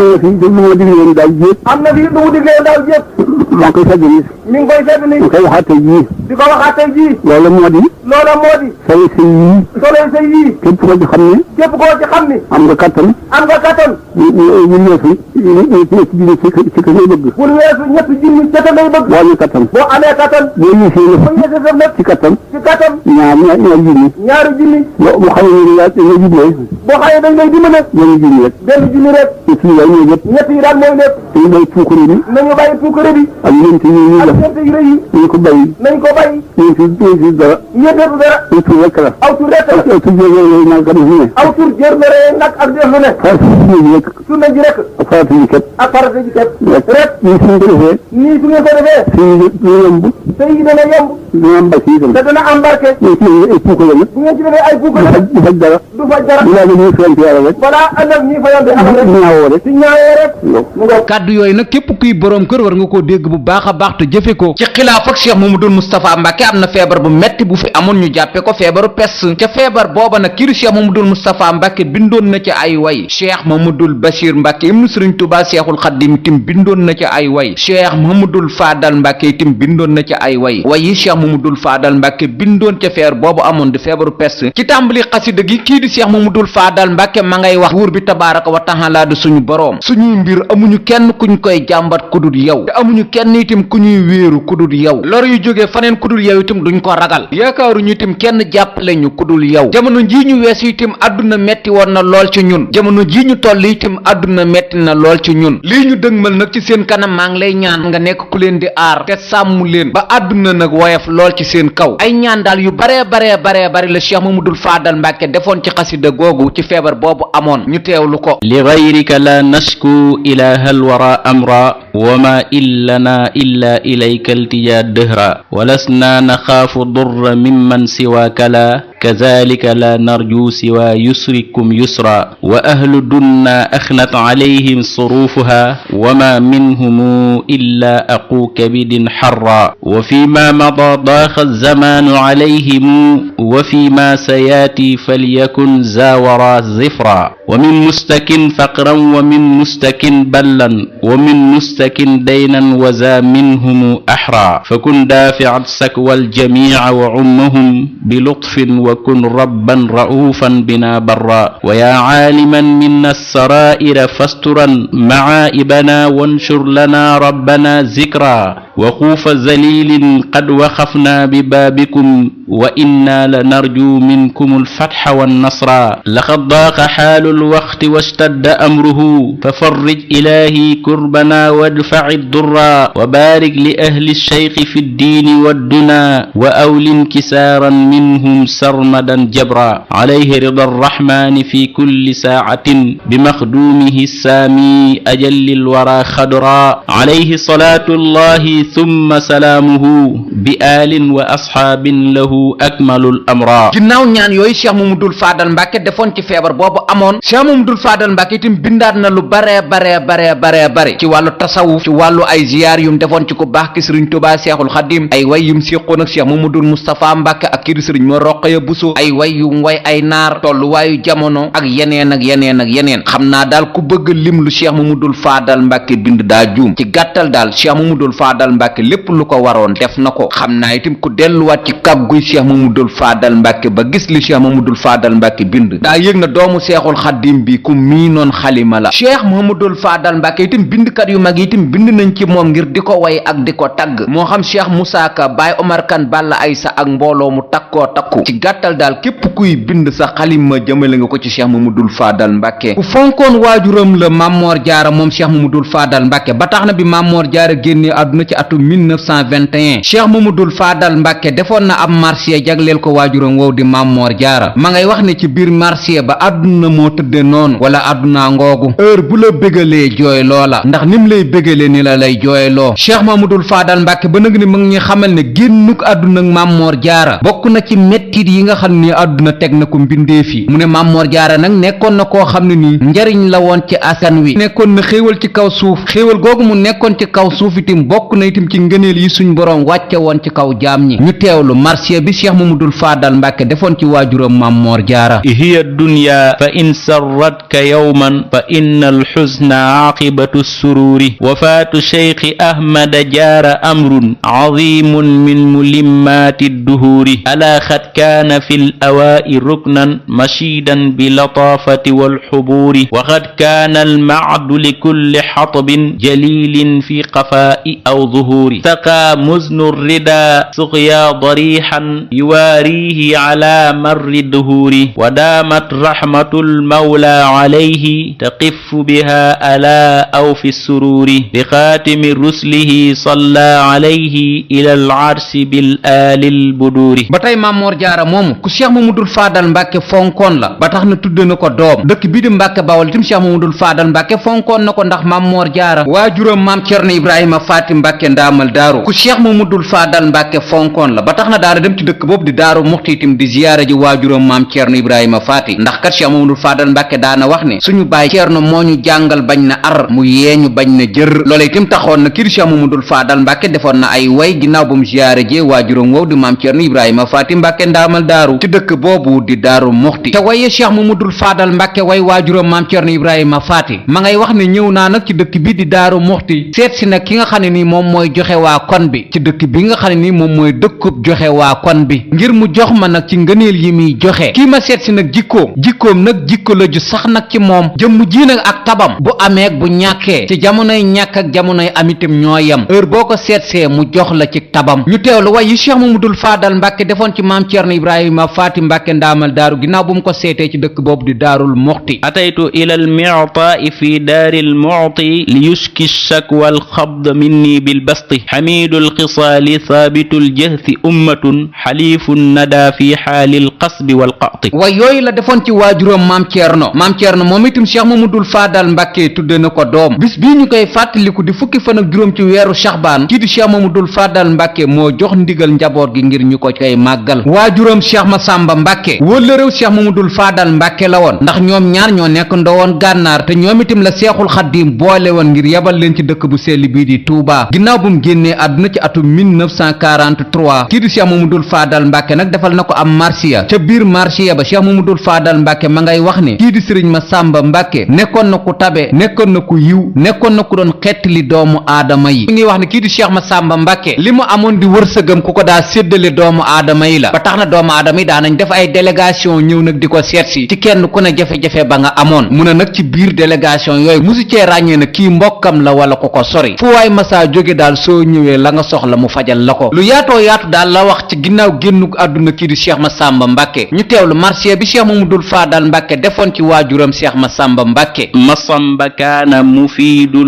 am na fi lu mu digle daaw jépp maa ngi koy fedd nii mi ngi koy fedd nii di ko waxaat tey jii loolu moo di solo sëy yii képp koo ci xam ne am nga kattan ñu weesu ñetti junni ci ka ngay bëgg pour weesu ñetti junni ca ka ngay bëgg boo amee kattan boo yeesee sa lépp ci kattan ñaari junni boo xamee dañ lay dimbale benn junni rek ñett yi daal mooy lépp dañu bàyyi puukare bi ak ñeent yu rëy yi nañ ko bàyyi ñeent dara aw tur rek la aw tur jër nag ak def lu ne aw tur jër nag ak def lu ne sunna ji rek ak farata ji ket rek nii su ngeen ko defee sëy yi dana yomb dana am barke itam te dana am barke bu ngeen ci defee ay puukare du faj dara balaa ëllëg ñuy fayante alal rek ci ñaawoo rek kàddu yooyu nag képp kuy boroom kër war nga koo dégg bu baax a baax te jëfe ko ci xilaaf ak Cheikh Mamadou Moustapha Moustapha Mbàkke am na feebar bu metti bu fi amoon ñu jàppe ko feebaru pes ca feebar booba nag kii di Cheikh Mamadul Moustapha Mbàkke bindoon na ca ay way Cheikh Mamadul Bachir Mbàkke ibnu Sëriñ Tuubaa Seexul Xaddim itam bindoon na ca ay way Cheikh Mamadul Faadal Mbàkke itam bindoon na ca ay way yi Cheikh Mamadul Faadal Mbàkke bindoon ca feer boobu amoon di feebaru pes ci tàmbali xasida gi kii di Cheikh Mamadul Faadal Mbàkke ma ngay wax buur bi tabaaraka wa taala di suñu boroom suñuy mbir amuñu kenn kuñ koy jàmbat kudul yow te amuñu kenn itam ku ñuy wéeru kudul yow lor yu jógee faneen kudul yow itam duñ ko ragal yaakaaruñu itam kenn jàppale ñu kudul yow jamono jii ñu weesu itam àdduna metti woon na lool ci ñun jamono jii ñu toll itam àdduna metti na lool ci ñun lii ñu dëgmal nag ci seen kanam maa ngi lay ñaan nga nekk ku leen di aar te sàmm leen ba àdduna nag woyof lool ci seen kaw ay ñaan daal yu bare la Cheikh Mamadul Faadal Mbàkke defoon ci xasida googu ci feebar boobu amoon ñu teewlu ko li gayrika la nashku ilaha alwara amra wa ma illana illa ilayka iltija dëhra walasna naxaafu durra mimman siwaaka la kazalika la narju siwa yusrikum yusra wa ahlu dunna axnat alayhim surufuha wa ma minhum illa aqu kabidin xarra wa fi ma mada daaxa alzamanu alayhim wa fi ma sayaati falyakun zawara zifra wa min mustakin faqran wa min mustakin ballan wa min mustakin daynan wa za minhum axra fakun daafiat sakwa aljamica wa ummahum bilutfin wa kun rabban ra'ufan bina barra wa yaa caaliman minna alsaraa'ira fasturan macaa'ibana wanshur lana rabbana zikra wa xuufa zalilin qad waxafna bibaabikum wa inna la narju minkum alfatxa wannasra laqad daaqa xaalu alwaqti washtadda amruhu fafarrij ilaahi kurbana wadfaci durra wa baarik li ahli alsheyqi fi ddiini wadduna wa awlin kisaaran minhum sarmadan jabra alayhi rida arrahmani fi kulli saacatin bimaxduumihi saami ajalli alwara xadra alayhi salaatu allahi thumma salaamuhu bi aalin wa asxaabin lahu akmalul amra ginnaaw ñaan yooyu Cheikh Mamadul Faadal Mbàkke defoon ci feebar boobu amoon Cheikh Mamadul Faadal Mbàkke itam bindaat na lu bare ci wàllu tasawuf ci wàllu ay ziyaar yum defoon ci ku baax ki Sëriñ Tuubaa Seexul Xadiim ay way yum séqoon ak Cheikh Mamadul Moustapha Mbàkke ak kii di Sëriñ Mor Roqaya Buso ay way yum way ay naar tolluwaayu jamono ak yeneen xam naa daal ku bëgg lim lu Cheikh Mamadul Faadal Mbàkke bind daa juum ci gàttal daal Cheikh Mamadul Faadal Mbàkke lépp lu ko waroon def na ko xam naa itam ku delluwaat ci kàgguy Cheikh Mamadul Faadal Mbàkke ba gis li Cheikh Mamadul Faadal Mbàkke bind daa yëg na doomu Seexul Xaddim bi ku miinoon xalima la Cheikh Mamadul Faadal Mbàkke itam bindkat yu mag itam bind nañ ci moom ngir di ko way ak di ko tagg moo xam Cheikh Moussa Ka Baay Omar Kan Balla Aysa ak mbooloo mu takkoo takku ci gàttal daal képp kuy bind sa xalima jëmale nga ko ci Cheikh Mamadul Faadal Mbàkke ku fonkoon waajuram la Mammoor Jaara moom Cheikh Mamadul Faadal Mbàkke ba tax na bi Mammoor Jaara génnee àdduna ci atum 1921 Cheikh Mamadul Faadal Mbàkke defoon na ab marsiya jagleel ko waajuram wow di Mammoor Jaara ma ngay wax ne ci biir marsiya ba àdduna moo tëdde noonu wala àdduna ngoogu heure bu la bégalee jooy loola ndax nim lay bégalee ni la lay jooyloo Cheikh Mamadul Faadal Mbàkke ba nag ni mu ngi xamal ne génnuk àdduna ak Mammoor Jaara bokk na ci mettit yi nga xam ni àdduna teg na ko mbindeef yi mu ne Mammoor Jaara nag nekkoon na koo xam ne nii njariñ la woon ci askan wi nekkoon na xéewal ci kaw suuf xéewal googu mu nekkoon ci kaw suuf itam bokk na itam ci ngëneel yi suñ boroom wàcce woon ci kaw jaam ñi ñu teewlu marsiya bi Cheikh Mamadul Faadal Mbàkke defoon ci waajuram Mammoor Jaara hiya dunya fa in sarratka yawman fa inna alxusna aqibatu sururi wafaatu cheikhi ahmada jaara amrun azimun min mulimmaati duhuri ala xad kaana fi l awaa'i ruknan mashidan bi lataafati walxubuuri wa xad kaana almacdu likulli xatabin jalilin fi qafaa'i aw zuhuuri saqaa muznu rida suqya darixan yuwaarihi ala marri duhuuri wa daamat raxmatu lmawla alayhi taqifu biha ala aw fi suruuri bi xaatimi ruslihi salla alayhi ila alarsi bil aalil buduuri ba tey Mammoor Jaara moomu ku Cheikh Mamadul Faadal Mbàkke fonkoon la ba tax na tudde na ko doom dëkk bii di Mbàkke Bawol itam Cheikh Mamadul Faadal Mbàkke fonkoon na ko ndax Mammoor Jaara waajuram maam Cerno Ibrahima Faati Mbàkke ndaamal daaru ku cheikh mamadul faadal mbàkke fonkoon la ba tax na daana dem ci dëkk boobu di daaru muxti itam di ziyaara ji waajuram maam ceerno ibrahima faati ndax kat cheikh mamadul faadal mbàkke daana wax ne suñu baay ceerno moo ñu jàngal bañ na ar mu yeeñu bañ na jër loola itam taxoon na kii di cheikh mamadul faadal mbàkke defoon na ay way ginnaaw ba mu ziyaara ji waajuram wow di maam ceerno ibrahima faati mbàkke ndaamal daaru ci dëkk boobu di daaru muxti te waye cheikh mamadul faadal mbàkke way waajuram maam ceerno ibrahima faati ma ngay wax ne ñëw naa nag ci dëkk bi di daaru muxti seet si nag ki nga xam ne nii moom mooy joxe waa kon bi ci dëkk bi nga xam ne nii moom mooy dëkkub joxe waa kon bi ngir mu jox ma nag ci ngëneel yi muy joxe kii ma seet si nag jikkoom nag jikko la ju sax nag ci moom jëmm ji nag ak tabam bu amee bu ñàkkee ci jamonoy ñàkk ak jamonoy amitam ñoo yem heure boo ko seetsee mu jox la ci tabam ñu teewlu way yi cheikh mamadul faadal mbàkke defoon ci maam ceerno ibrahima faati mbàkke ndaamal daaru ginnaaw bu mu ko seetee ci dëkk boobu di daarul muxti ataytu ila al mi'ta'i fi daaril mu'ti li yushki shakwa al xabd minni bil basti xamidul xisaali thaabitul jahthi ummatun xaliifun nada fi xaalil qasbi wal qati way yooyu la defoon ci waajuram maam ceerno moom itam cheikh mamadul faadal mbàkke tudde na ko doom bis bii ñu koy fàttaliku di fukki fan ak juróom ci weeru saxbaan kii di cheikh mamadul faadal mbàkke moo jox ndigal njaboot gi ngir ñu ko koy màggal waajuram cheikh masamba mbàkke wólla réew cheikh mamadul faadal mbàkke la woon ndax ñoom ñaar ñoo nekk ndowoon gànnaar te ñoom itam la seexul xaddiim boole woon ngir yebal leen ci dëkk bu sell bii di Touba ginnaaw bu mu génnee àdduna ci atum 1943 kii di cheikh mamadul faadal mbàkke nag defal na ko am marsiya ca biir marsiya ba cheikh mamadul faadal mbàkke ma ngay wax ne kii di sëriñ Masamba Mbàkke nekkoon na ku tabe nekkoon na ku yiw nekkoon na ku doon xettali doomu aadama yi mi ngi wax ne kii di cheikh Masamba Mbàkke li mu amoon di wërsëgam ku ko daa séddale doomu aadama yi la ba tax na doomu aadama yi daanañ def ay délégation ñëw nag di ko seetsi ci kenn ku ne jafe-jafe ba nga amoon mu ne nag ci biir délégation yooyu musu cee ràññee na kii mbokkam la wala ko ko sori fu waay masaa jóge daal soo ñëwee la nga soxla mu fajal la ko lu yaatoo yaatu daal la wax ci ginnaaw génnuk àdduna kii di cheikh Masamba Mbàkke ñu teewlu marché bi cheikh mamadul faadal mbàkke defoon ci waajuram cheikh Masamba Mbàkke masamba kaana mufiidul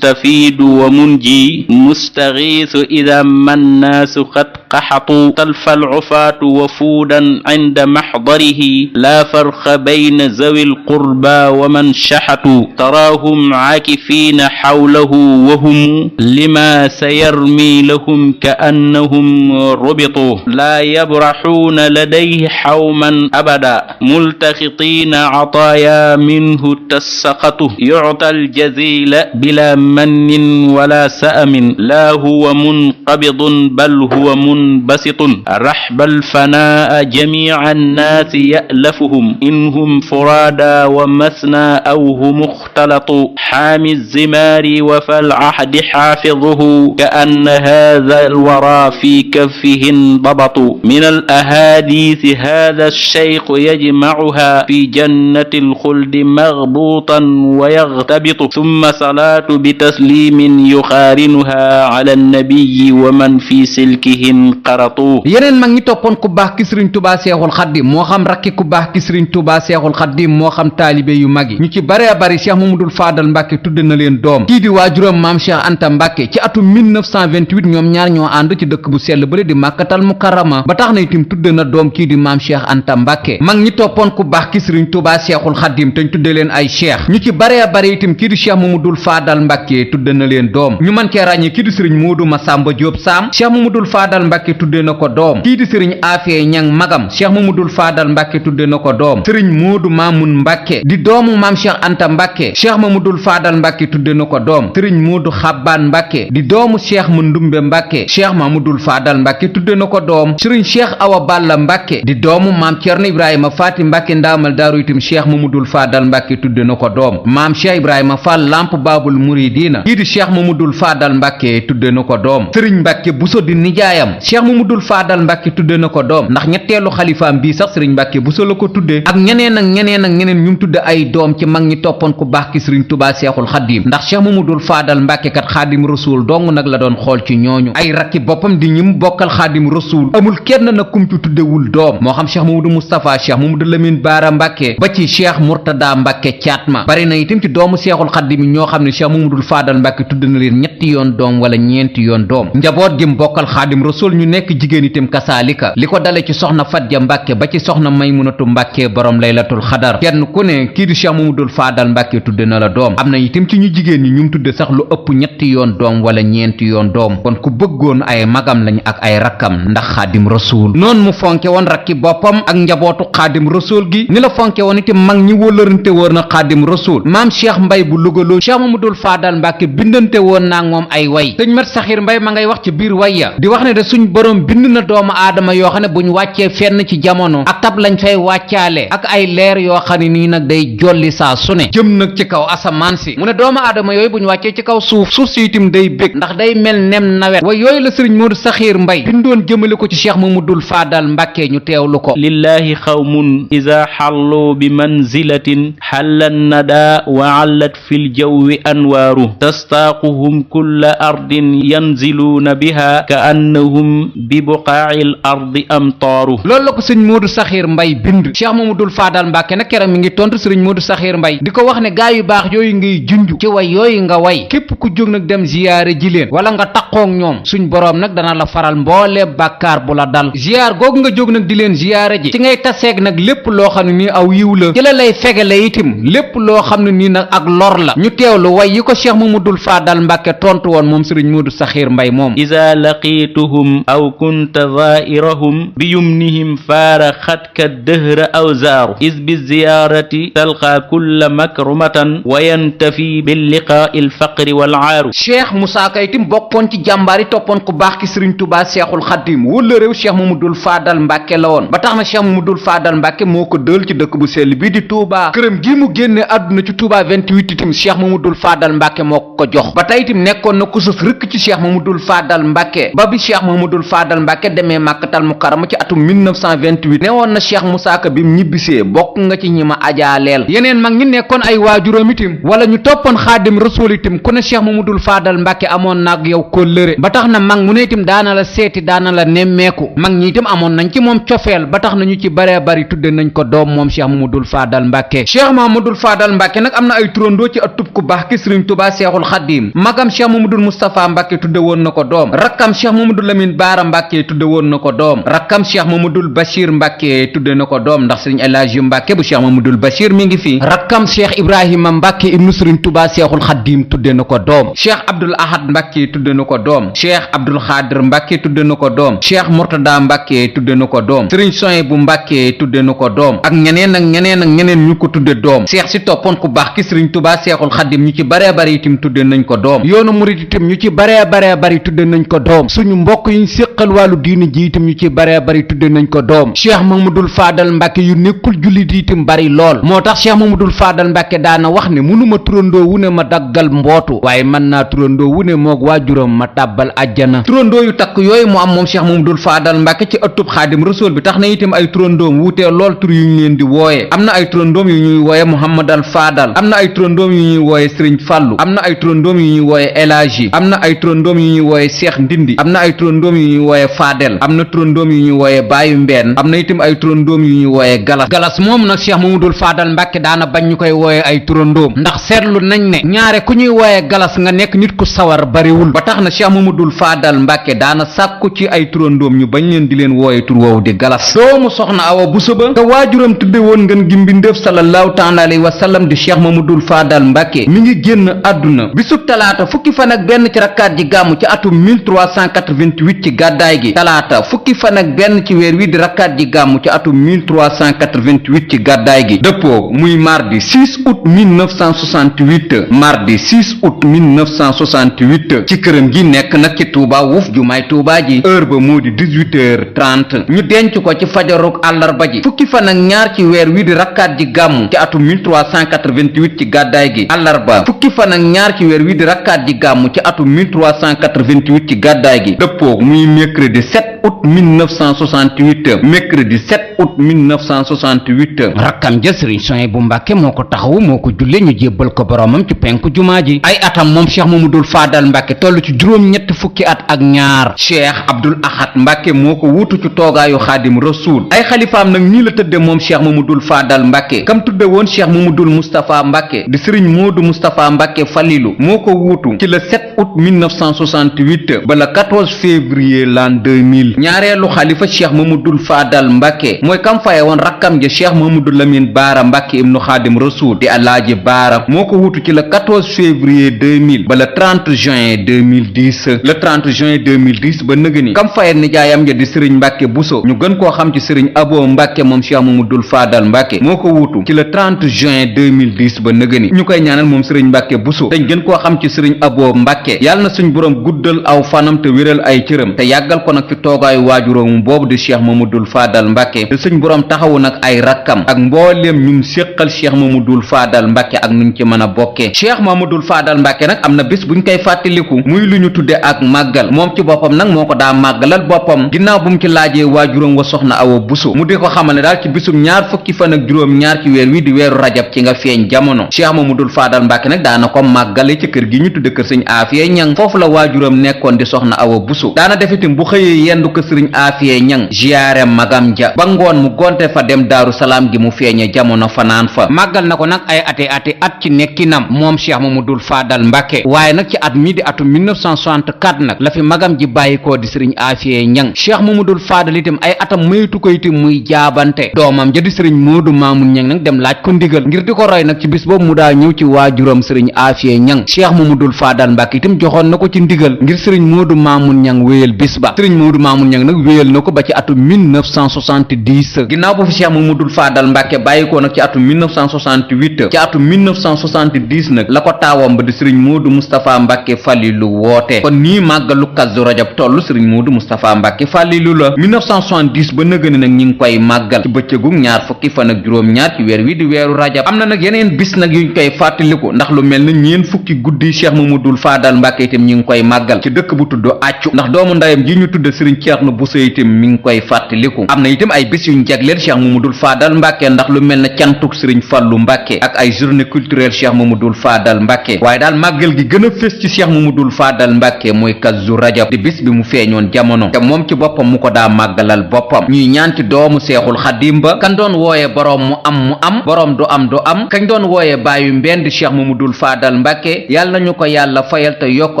mustafiidu wa munji mustagiisu ida mannaasu qad qaxatu talfa alcufaatu wafuudan cinda maxdarihi laa farqa bayna zawi alqurba wa man shaxatu taraahum caakifiina xawlahu wa hum lima sayarmi lahum ka annahum rubitu laa yabraxuuna ladayhi xawman abada multaxitiina cataaya minhu tasaqatu yucta aljazila bila mannin wala sa'amin laa huwa munqabidun bal huwa munbasitun raxba alfanaa jamica annaasi ya'lafuhum inhum furaada wa masna aw hum muxtalatu xaami zimaari wa falcahdi xaafiduhu ka anna haada alwara fi kaffihi indabatu min alahaadiisi haada alsheyku yajmacuha fi jannati alxuldi maghbuutan wa yaghtabitu thumma salaatu bi tasliimin yuqaarinuha ala annabiyi wa man fi silkihi inqaratu yeneen mag ñi toppoon ku baax ki sëriñ tubaa seexul xaddim moo xam rakki ku baax ki sëriñ tubaa seexul xaddim moo xam taalibe yu mag yi ñu ci bare bari cheikh mamadul faadal mbàkke tudde na leen doom kii di waajuram maam cheikh anta mbàkke ci atum 1928 ñoom ñaar ñoo ànd ci dëkk bu sell bële di màkkatal mukarrama ba tax na itam tudde na doom kii di maam cheikh anta mbàkke mag ñi toppoon ku baax ki sëriñ tubaa seexul xaddim te ñu tudde leen ay cheikh ñu ci bare bari itam kii di cheikh mamadul faadal mbàkke tudde na leen doom ñu mën cee ràññee kii di sëriñ moodu masamba jóob saam cheikh mamadul faadal mbàkke tudde na ko doom kii di sëriñ aafee ñang magam cheikh mamadul faadal mbàkke tudde na ko doom sëriñ moodu maamun mbàkke di doomu maam cheikh anta mbàkke cheikh mamadul faadal mbàkke tudde na ko doom sëriñ moodu xabbaan mbàkke di doomu cheikh mandumbe mbàkke cheikh mamadul faadal mbàkke tudde na ko doom sëriñ cheikh awa balla mbàkke di doomu maam ceerno ibrahima faati mbàkke ndaamal daaru itam cheikh mamadul faadal mbàkke tudde na ko doom maam cheikh ibrahima fall lamp baabul muridina kii di cheikh mamadul faadal mbàkke tudde na ko doom sëriñ mbàkke buso di nijaayam cheikh mamadul faadal mbàkke tudde na ko doom ndax ñetteelu xalifaam bii sax sëriñ mbàkke buso la ko tudde ak ñeneen ak ñeneen ak ñeneen ñu tudde ay doom ci mag ñi toppoon ku baax ki sëriñ tubaa seexul xaddim ndax cheikh mamadul faadal mbàkke kat xaadim rasuul dong nag la doon xool ci ñooñu ay rakki boppam di ñim bokkal xaadim rasuul amul kenn nag kum ci tuddewul doom moo xam cheikh mamadou moustapha cheikh mamadou lamin baara mbàkke ba ci cheikh murtada mbàkke caatma bari na itam ci doomu seexul xaddim yi ñoo xam ne cheikh mamadul faadal mbàkke tudd na leen ñetti yoon doom wala ñeenti yoon doom njaboot gi mbokkal xaadim rasuul ñu nekk jigéen itam kasaalika li ko dale ci soxna fatja mbàkke ba ci soxna maymunatu mbàkke borom laylatul xadar kenn ku ne kii di cheikh mamadul faadal mbàkke tudde na la doom am na itam ci ñu jigéen jigéen ñi ñu mu tudde sax lu ëpp ñetti yoon doom wala ñeenti yoon doom kon ku bëggoon ay magam lañ ak ay rakkam ndax xaadim rasul noonu mu fonke woon rakki boppam ak njabootu xaadim rasul gi ni la fonke woon itam mag ñi wóllërante woon na xaadim rasul maam cheikh mbay bu lugaloo cheikh mamadul faadal mbàkke bindante woon naa moom ay way sëñ mat saxir mbay ma ngay wax ci biir way ya di wax ne de suñ borom bind na doomu aadama yoo xam ne buñ wàccee fenn ci jamono ak tab lañ fay wàccaale ak ay leer yoo xam ne nii nag day jolli saa su ne jëm nag ci kaw asamaan si mu ne doomu aadama yooyu buñ wàccee ci kaw suuf si itam day bég ndax day mel nem nawet way yooyu la sëriñ Moodu Saxiir Mbay bindoon jëmale ko ci cheikh mamadul faadal mbàkke ñu teewlu ko lillahi xawmun ida xallu bi manzilatin xallan nada wa allat fi ljawwi anwaaru tastaaquhum kulla ardin yanziluuna biha ka annahum bi buqaaci l ardi amtaaru loolu la ko sëñ Moodu Saxiir Mbay bind cheikh mamadul faadal mbàkke nag keroog mi ngi tontu sëriñ Moodu Saxiir Mbay di ko wax ne gaa yu baax yooyu ngay junj ci way yooyu nga way képp ku jóg nag dem ziyaare ji leen wala nga taqoog ñoom suñ boroom nag dana la faral mboole bàkkaar bu la dal ziyaar googu nga jóg nag di leen ziyaare ji ci ngay taseeg nag lépp loo xam ne nii aw yiw la ci la lay fegale itim lépp loo xam ne nii nag ak lor la ñu teewlu way yi ko cheikh mamadul faadal mbàkke tontu woon moom sëriñ Moodu Saxiir Mbay moom ida laqituhum aw kunta zairahum bi yumnihim faaraxatka dëhra aw zaaru is bi ziyaarati talqa kulla makrumatan wa yantafi billiqaa il faqri wal aaru cheikh Moussa Ka itam bokkoon ci jàmbaar yi toppoon ku baax ki sëriñ Tuubaa seexul xaddim wala réew cheikh mamadul faadal mbàkke la woon ba tax na cheikh mamadul faadal mbàkke moo ko dël ci dëkk bu sell bii di Touba këram gi mu génne àdduna ci Touba 28 itam cheikh mamadul faadal mbàkke moo ko jox ba tey itam nekkoon na ku sës rëkk ci cheikh mamadul faadal mbàkke ba bi cheikh mamadul faadal mbàkke demee màkkatal mukarrama ci atum 1928 newoon na cheikh Moussa Ka bi mu ñibbisee bokk nga ci ñi ma ajaaleel yeneen mag ñi nekkoon ay waajuram itam wala ñu toppoon xaadim rasul itam ku ne cheikh mamadul faadal mbàkke amoon naag yow kóllëre ba tax na mag mu ne itam daana la seeti daana la nemmeeku mag ñi itam amoon nañ ci moom cofeel ba tax na ñu ci baree bari tudde nañ ko doom moom cheikh mamadul faadal mbàkke cheikh mamadul faadal mbàkke nag am na ay turandoo ci atub ku baax ki sëriñ Tuubaa seexul xaddim magam cheikh mamadul moustapha mbàkke tudde woon na ko doom rakkam cheikh mamadul lamin baara mbàkke tudde woon na ko doom rakkam cheikh mamadul bachir mbàkke tudde na ko doom ndax sëriñ elaaji mbàkke bu cheikh mamadul bachir mi ngi fi rakkam cheikh ibrahima mbàkke ibnu sëriñ Tuubaa seexul xaddim tudde na ko doom cheikh abdul ahad mbàkke tudde na ko doom cheikh abdul xaadir mbàkke tudde na ko doom cheikh murtada mbàkke tudde na ko doom sëriñ soy bu mbàkke tudde na ko doom ak ñeneen ak ñeneen ak ñeneen ñu ko tudde doom cheikh si toppoon ku baax ki sëriñ Tuubaa seexul xaddim ñu ci baree bari itam tudde nañ ko doom yoonu murid itam ñu ci baree bari tudde nañ ko doom suñu mbokk yi ñu séqal wàllu diini ji itam ñu ci baree bari tudde nañ ko doom cheikh mamadul faadal mbàkke yu nekkul jullit itam bari lool moo tax cheikh mamadul faadal mbàkke daana wax ne mënuma turandoo wu ne ma daggal mbootu waaye mën naa turandoo wu ne moog waajuram ma tàbbal ajjana turandoo yu takk yooyu mu am moom cheikh mamadul faadal mbàkke ci ëttub xaadim rasul bi tax na itam ay turandoom wuutee lool tur yu ñu leen di wooye am na ay turandoom yu ñuy wooye muhammadal faadal am na ay turandoom yu ñuy wooye sëriñ fàllu am na ay turandoom yu ñuy wooye elaaji am na ay turandoom yu ñuy wooye seex ndindi am na ay turandoom yu ñuy wooye faadel am na turandoom yu ñuy wooye baayu mbeen am na itam ay turandoom yu ñuy wooye galas galas moom nag cheikh mamadul faadal mbàkke daana bañ ñu koy wooye ay turandoom ndax seetlu nañ ne ñaare ku ñuy wooye galas nga nekk nit ku sawar bariwul ba tax na cheikh mamadul faadal mbàkke daana sàkku ci ay turandoom ñu bañ leen di leen wooye tur woowu di galas doomu soxna awa buso ba te waajuram tudde woon ngeen gi mbindéef sallallahu taala alayhi wa sallam di cheikh mamadul faadal mbàkke mi ngi génn àdduna bisub talaata fukki fan ak benn ci rakkaat ji gàmmu ci atum 1388 ci gàddaay gi talaata fukki fan ak benn ci weer wi di rakkaat ji gàmmu ci atum 1388 ci gàddaay gi dëppoo muy mardi 6 août 1968 mardi 6 août 1968 ci këram gi nekk nag ci Touba Wuf jumaay Touba ji heure ba moo di 18h30 ñu denc ko ci fajaruk àllarba ji fukki fan ak ñaar ci weer wi di rakkaat ji gàmmu ci atum 1388 ci gàddaay gi àllarba fukki fan ak ñaar ci weer wi di rakkaat ji gàmmu ci atum 1388 ci gàddaay gi dëppoo muy mercredi 7 août 1968 mercredi 7 août 1968 rakkam ja sëriñ soy bu mbàkke moo ko taxawu moo ko julle ñu jébbal ko boromam ci penku jumaa ji ay atam moom cheikh mamadul faadal mbàkke toll ci juróom-ñett fukki at ak ñaar cheikh abdul ahad mbàkke moo ko wuutu ci toogaayu xaadim rasul ay xalifaam nag ñii la tëdde moom cheikh mamadul faadal mbàkke kam tudde woon cheikh mamadul moustapha mbàkke di sëriñ moodu moustapha mbàkke falilu moo ko wuutu ci le 7 août 1968 ba le 14 février l'an 2000 2000 ñaareelu xalifa cheikh mamadul faadal mbàkke mooy kam faye woon rakkam ja cheikh mamadou lamin baara mbàkke ibnu xaadim rasul di alaaji baara moo ko wutu ci le 14 février 2000 ba le 30 juin 2010 le 30 juin 2010 ba nëgëni kam faye nijaayam ja di sëriñ mbàkke buso ñu gën koo xam ci sëriñ abo mbàkke moom cheikh mamadul faadal mbàkke moo ko wutu ci le 30 juin 2010 ba nëgëni ñu koy ñaanal moom sëriñ mbàkke buso dañ gën koo xam ci sëriñ abo mbàkke yàlla na suñ boroom guddal aw fanam te wéral ay cëram te yàggal ko nag fi toogaayu waajuróom boobu di cheikh mamadul faadal mbàkke te suñ boroom taxawu nag ay rakkam ak mbooleem ñum séqal cheikh mamadul faadal mbàkke ak nuñ ci mën a bokkee cheikh mamadul faadal mbàkke nag am na bis buñ koy fàttaliku muy lu ñu tudde ak màggal moom ci boppam nag moo ko daa màggalal boppam ginnaaw bu mu ci laajee waajuróom wa soxna awa buso mu di ko xamal ne daal ci bisum ñaar fukki fan ak juróom ñaar ci weer wi di weeru rajab ci nga feeñ jamono cheikh mamadul faadal mbàkke nag daana ko màggale ci kër gi ñu tudde kër sëñ aafiye ñang foofu la waajuram nekkoon di soxna awa buso daana def itam bu xëyee yendu ko sëriñ aafiye ñang ziyaare magam ja ba ngoon mu gonte fa dem daaru salaam gi mu feeñe jamono fanaan fa màggal na ko nag ay ati at ci nekkinam moom cheikh mamadul faadal mbàkke waaye nag ci at mi di atum 1964 nag la fi magam ji bàyyikoo di sëriñ aafiye ñang cheikh mamadul faadal itam ay atam maytu ko itam muy jaabante doomam ja di sëriñ moodu maamun ñang nag dem laaj ko ndigal ngir di ko roy nag ci bis boobu mu daa ñëw ci waajuram sëriñ aafiye ñang cheikh mamadul faadal mbàkke itam joxoon na ko ci ndigal ngir sëriñ moodu maamun ñang wéyal bis ba sëriñ moodu maamun ñang nag wéyal na ko ba ci atum 1970 ginnaaw bu fi cheikh mamadul faadal mbàkke bàyyikoo nag ci atum 1968 ci atum 1970 nag la ko taawam ba di sëriñ moodu mustapha mbàkke fàllilu woote kon nii màggalu kazu rajab toll sëriñ moodu mustapha mbàkke fàllilu la 1970 ba nëgëni nag ñi ngi koy màggal ci bëccëgu ñaar fukki fan ak juróom ñaar ci weer wi di weeru rajab am na nag yeneen bis nag yuñ koy fàttaliku ndax lu mel na ñeen fukki guddi cheikh mamadul faadal mbàkke itam ñi ngi koy màggal ci dëkk bu tudd accu ndax doomu ndayam ji ñu tudd sëriñ ceerno buso itam mi ngi koy fàttaliku am na itam ay bis yuñ jagleel cheikh mamadul faadal mbàkke ndax lu mel na cantuk sëriñ fàllu mbàkke ak ay journée culturelle cheikh mamadul faadal mbàkke waaye daal màggal gi gën a fés ci cheikh mamadul faadal mbàkke mooy kazu rajab di bis bi mu feeñoon jamono te moom ci boppam mu ko daa màggalal boppam ñuy ñaan ci doomu seexul xadim ba kan doon wooye boroom mu am boroom du am kañ doon wooye bàyyu mbend cheikh mamadul faadal mbàkke yàlla nañu ko yàlla fayal te yokk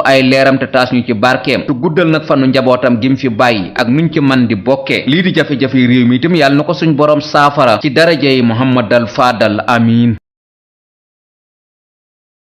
ay leeram te taas ñu ci barkeem te guddal nag fanu njabootam gim fi bàyyi ak nuñ ci man di bokkee lii di jafe-jafe réew mi itam yàlla na ko suñ boroom saafara ci darajey muhammadal faadal amiin